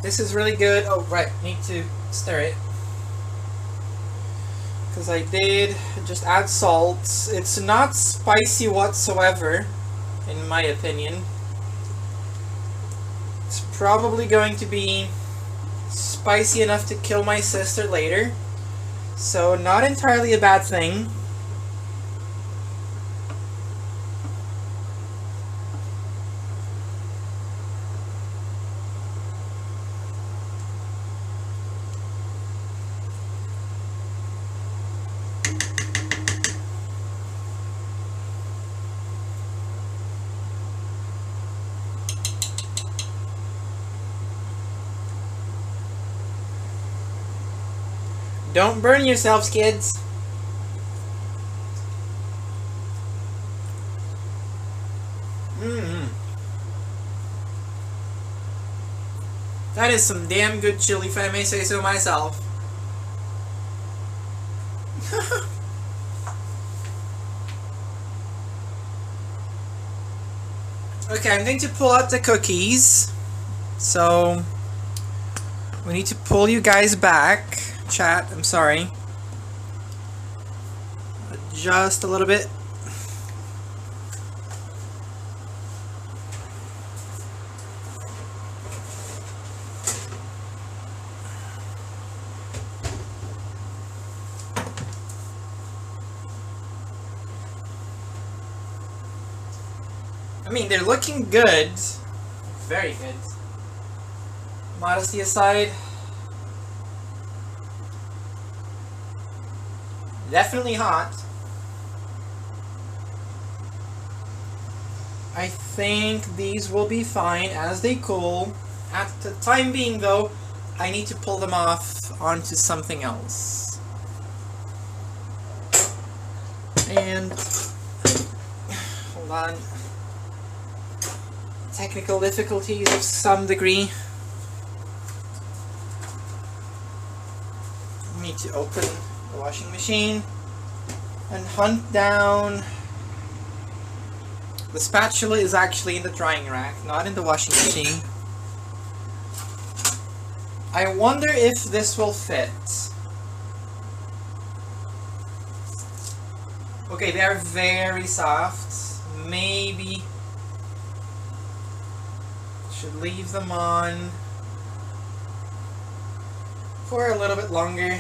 A: This is really good. Oh, right, need to stir it. Because I did just add salt. It's not spicy whatsoever, in my opinion. It's probably going to be spicy enough to kill my sister later. So not entirely a bad thing. Don't burn yourselves, kids. That is some damn good chili, if I may say so myself. Okay, I'm going to pull out the cookies. So, we need to pull you guys back. Chat, I'm sorry. Just a little bit. I mean, they're looking good. Very good. Modesty aside. Definitely hot. I think these will be fine as they cool. At the time being though, I need to pull them off onto something else. And hold on. Technical difficulties of some degree. I need to open the washing machine and hunt down. The spatula is actually in the drying rack, not in the washing machine. I wonder if this will fit. Okay, they are very soft. Maybe should leave them on for a little bit longer.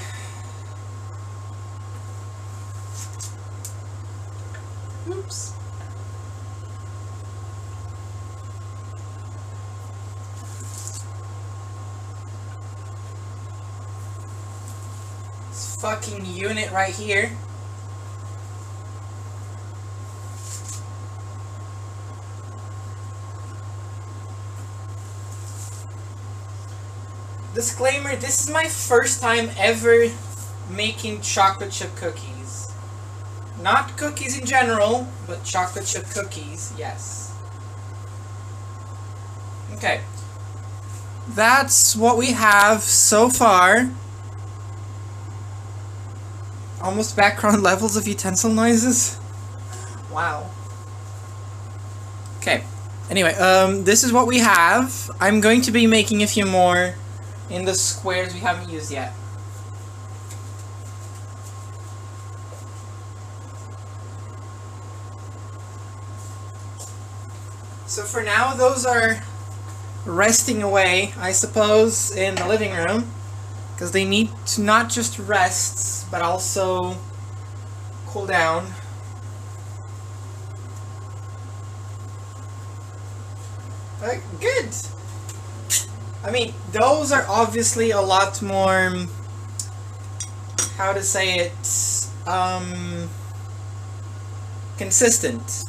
A: Oops. This fucking unit right here. disclaimer, this is my first time ever making chocolate chip cookies. Not cookies in general, but chocolate chip cookies, yes. Okay. That's what we have so far. Almost background levels of utensil noises. Wow. Okay. Anyway, this is what we have. I'm going to be making a few more in the squares we haven't used yet. So for now, those are resting away, I suppose, in the living room, because they need to not just rest, but also cool down. Good! I mean, those are obviously a lot more, how to say it, consistent.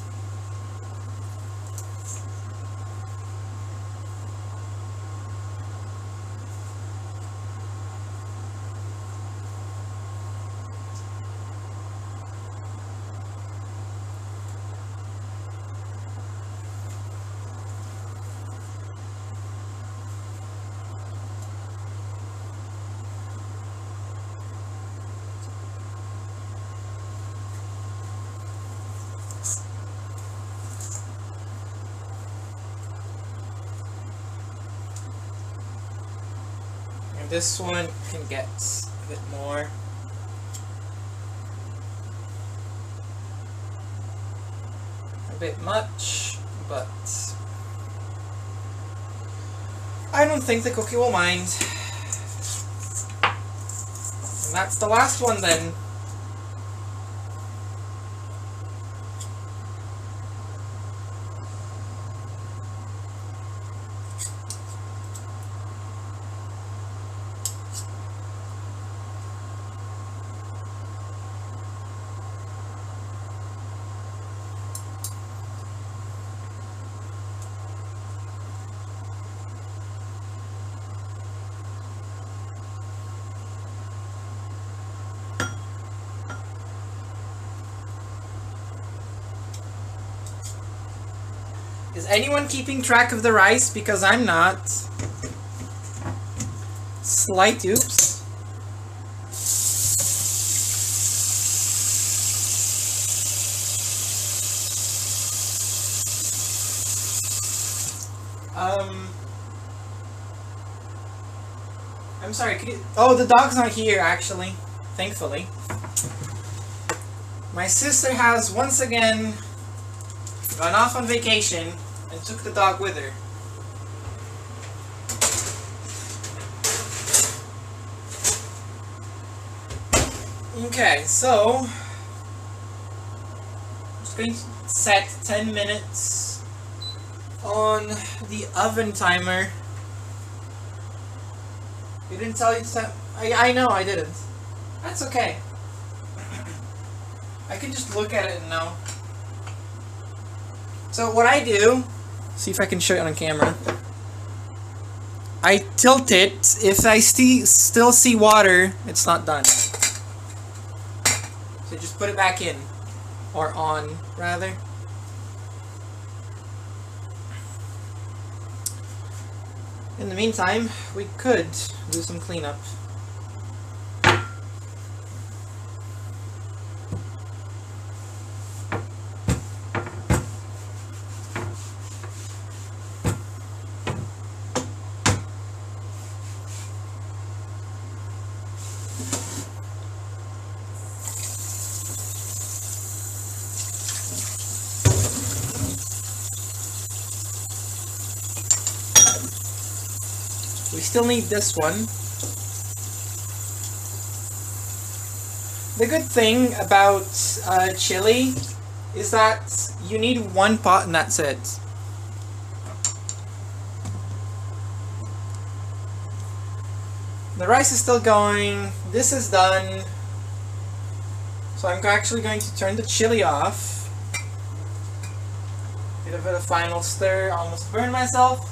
A: This one can get a bit more. A bit much, but I don't think the cookie will mind. And that's the last one then. Is anyone keeping track of the rice? Because I'm not. Slight oops. I'm sorry, could you... Oh, the dog's not here, actually. Thankfully. My sister has once again gone off on vacation and took the dog with her. Okay, so I'm just going to set 10 minutes on the oven timer. You didn't tell you to set... I know I didn't. That's okay. I can just look at it and know. So what I do, see if I can show it on camera. I tilt it. If I still see water, it's not done. So just put it back in. Or on, rather. In the meantime, we could do some cleanup. We still need this one. The good thing about chili is that you need one pot and that's it. The rice is still going. This is done. So I'm actually going to turn the chili off. Give it a final stir. Almost burned myself.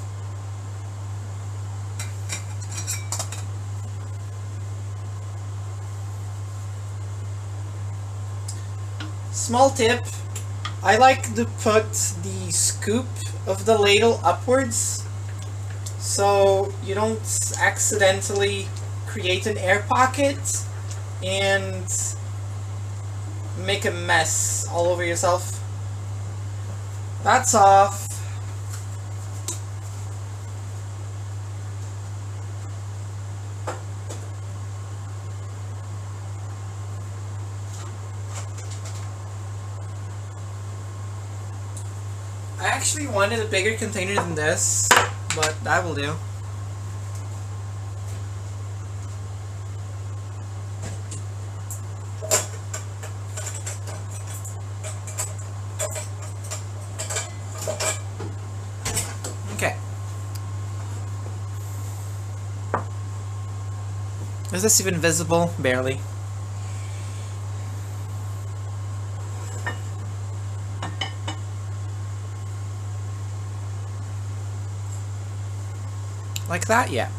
A: Small tip, I like to put the scoop of the ladle upwards so you don't accidentally create an air pocket and make a mess all over yourself. That's off. I actually wanted a bigger container than this, but that will do. Okay. Is this even visible? Barely. Like that? Yeah.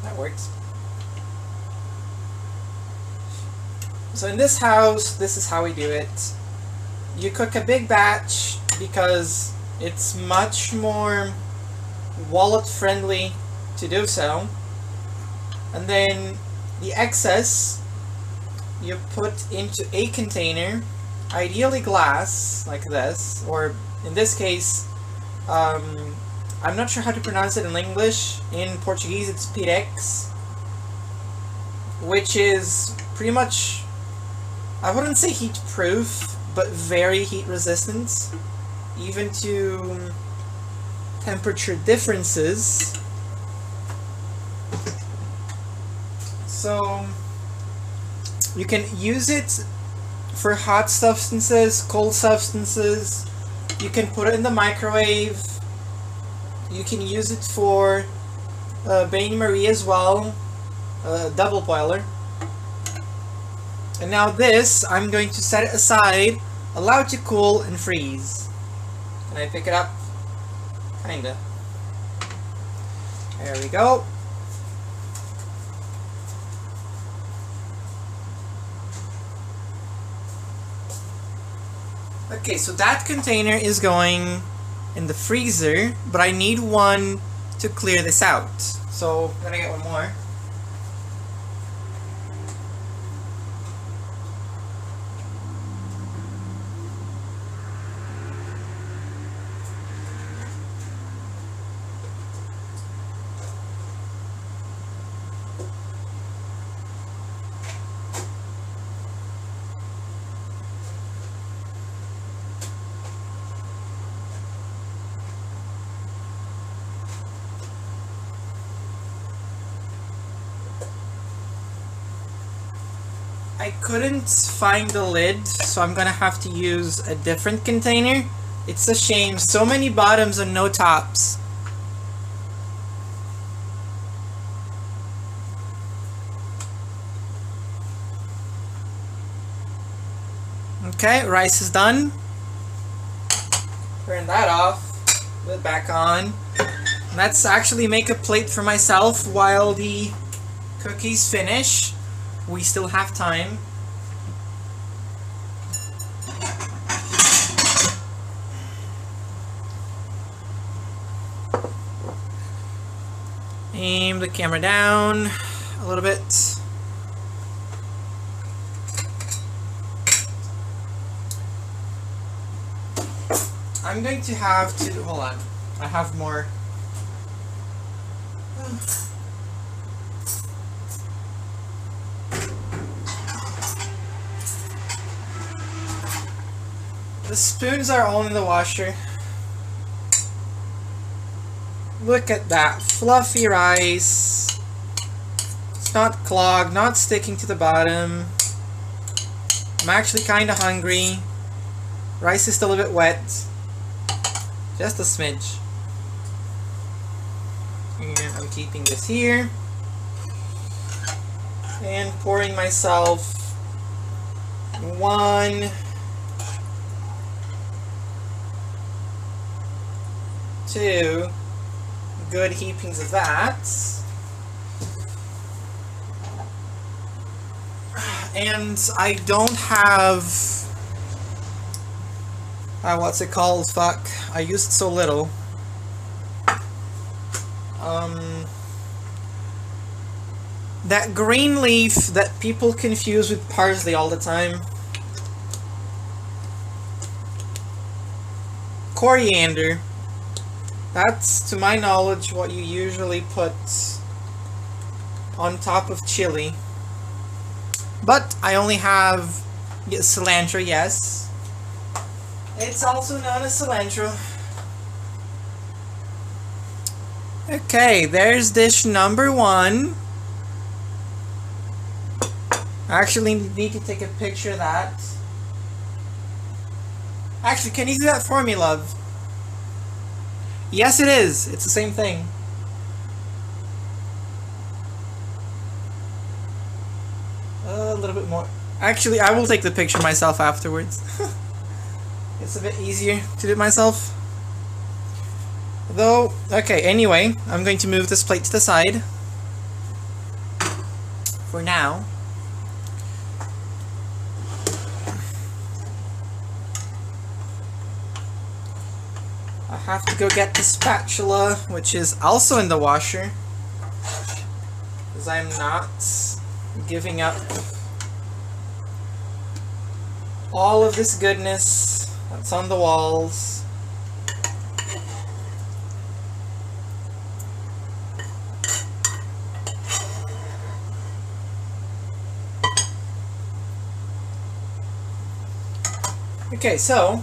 A: That works. So in this house, this is how we do it. You cook a big batch because it's much more wallet friendly to do so. And then the excess you put into a container, ideally glass, like this, or in this case, I'm not sure how to pronounce it in English. In Portuguese, it's pirex, which is pretty much, I wouldn't say heat proof, but very heat resistant, even to temperature differences. So you can use it for hot substances, cold substances. You can put it in the microwave. You can use it for bain-marie as well, double boiler. And now this, I'm going to set it aside, allow it to cool and freeze. Can I pick it up? Kinda. There we go. Okay, so that container is going in the freezer, but I need one to clear this out. So I'm gonna get one more. I couldn't find the lid, so I'm gonna have to use a different container. It's a shame, so many bottoms and no tops. Okay, rice is done. Turn that off, put it back on. Let's actually make a plate for myself while the cookies finish. We still have time. Aim the camera down a little bit. I'm going to have to, hold on, I have more. The spoons are all in the washer. Look at that fluffy rice. It's not clogged, not sticking to the bottom. I'm actually kind of hungry. Rice is still a bit wet. Just a smidge. And I'm keeping this here. And pouring myself 1, 2 good heapings of that. And I don't have what's it called? Fuck. I used so little. That green leaf that people confuse with parsley all the time. Coriander. That's, to my knowledge, what you usually put on top of chili. But I only have cilantro, yes. It's also known as cilantro. Okay, there's dish number 1. I actually need to take a picture of that. Actually, can you do that for me, love? Yes, it is. It's the same thing. A little bit more. Actually, I will take the picture myself afterwards. It's a bit easier to do it myself. Though, okay, anyway, I'm going to move this plate to the side. For now. I have to go get the spatula, which is also in the washer. Because I'm not giving up all of this goodness that's on the walls. Okay, so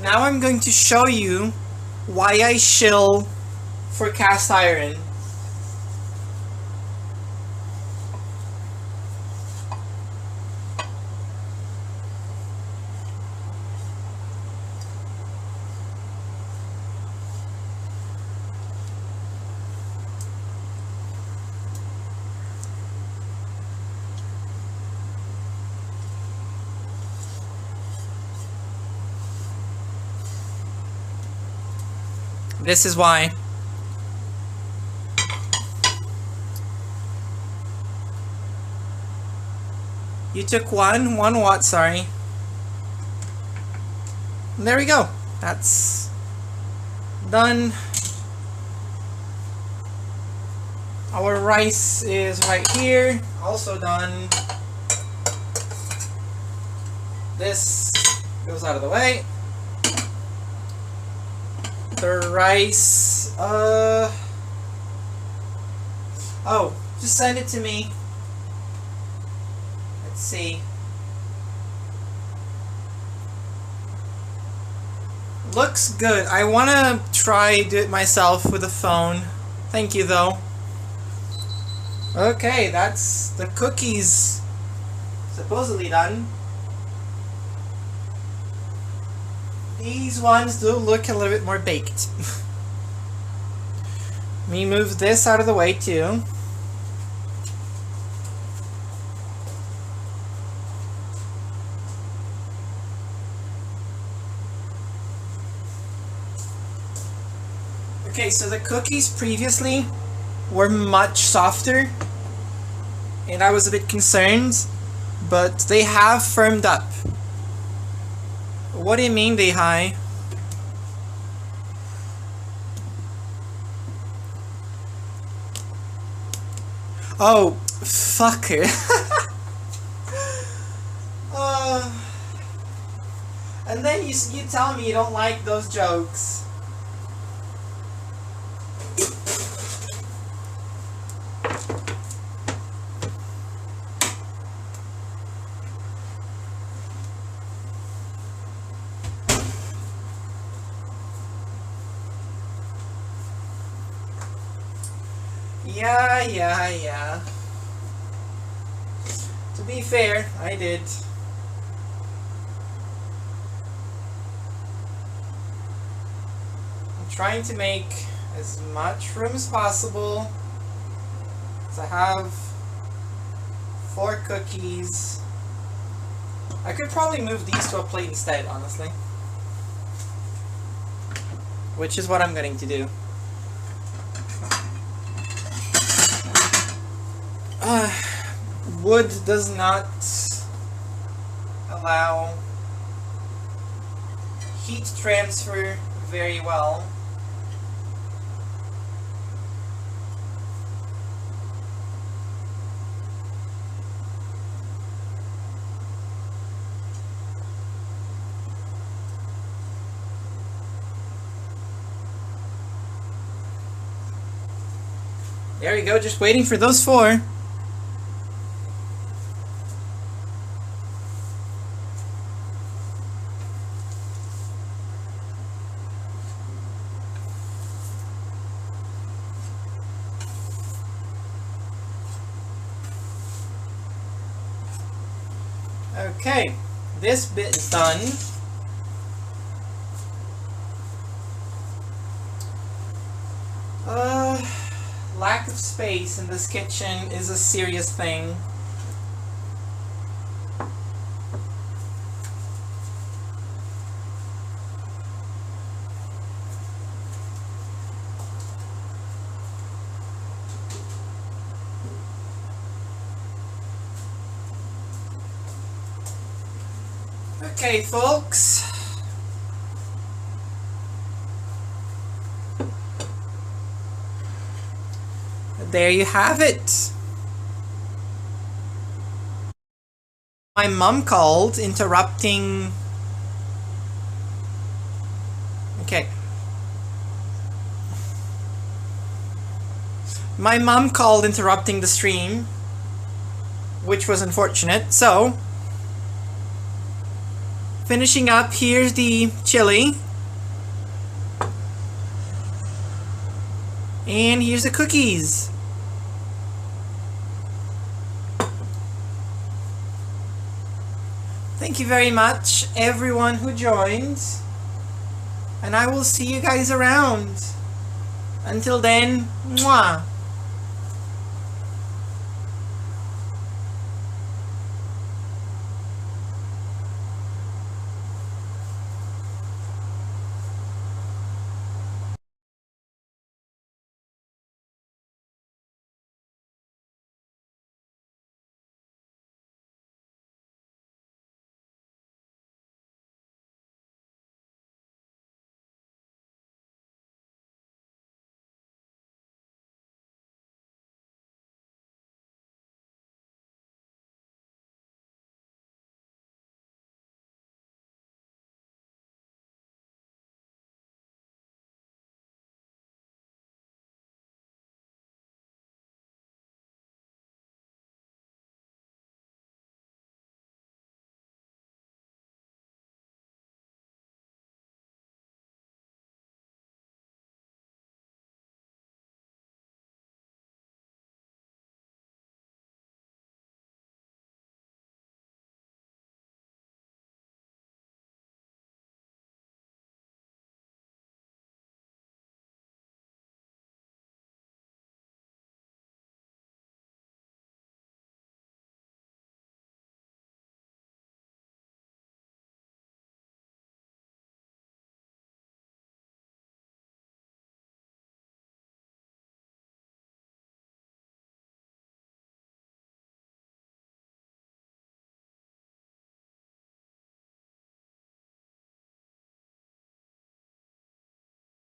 A: now I'm going to show you why I shill for cast iron. This is why. You took one what, sorry. There we go. That's done. Our rice is right here, also done. This goes out of the way. The rice, oh, just send it to me. Let's see. Looks good. I want to try do it myself with a phone. Thank you, though. Okay, that's the cookies supposedly done. These ones do look a little bit more baked. Let me move this out of the way too. Okay, so the cookies previously were much softer, and I was a bit concerned, but they have firmed up. What do you mean they high? Oh, fucker. And then you tell me you don't like those jokes. Yeah. To be fair, I did. I'm trying to make as much room as possible. So I have 4 cookies. I could probably move these to a plate instead, honestly. Which is what I'm going to do. Wood does not allow heat transfer very well. There we go, just waiting for those 4. Okay, this bit is done. Lack of space in this kitchen is a serious thing. Okay, folks. There you have it. My mom called, interrupting. Okay. My mom called, interrupting the stream, which was unfortunate. So, finishing up, here's the chili. And here's the cookies. Thank you very much, everyone who joined. And I will see you guys around. Until then, mwah.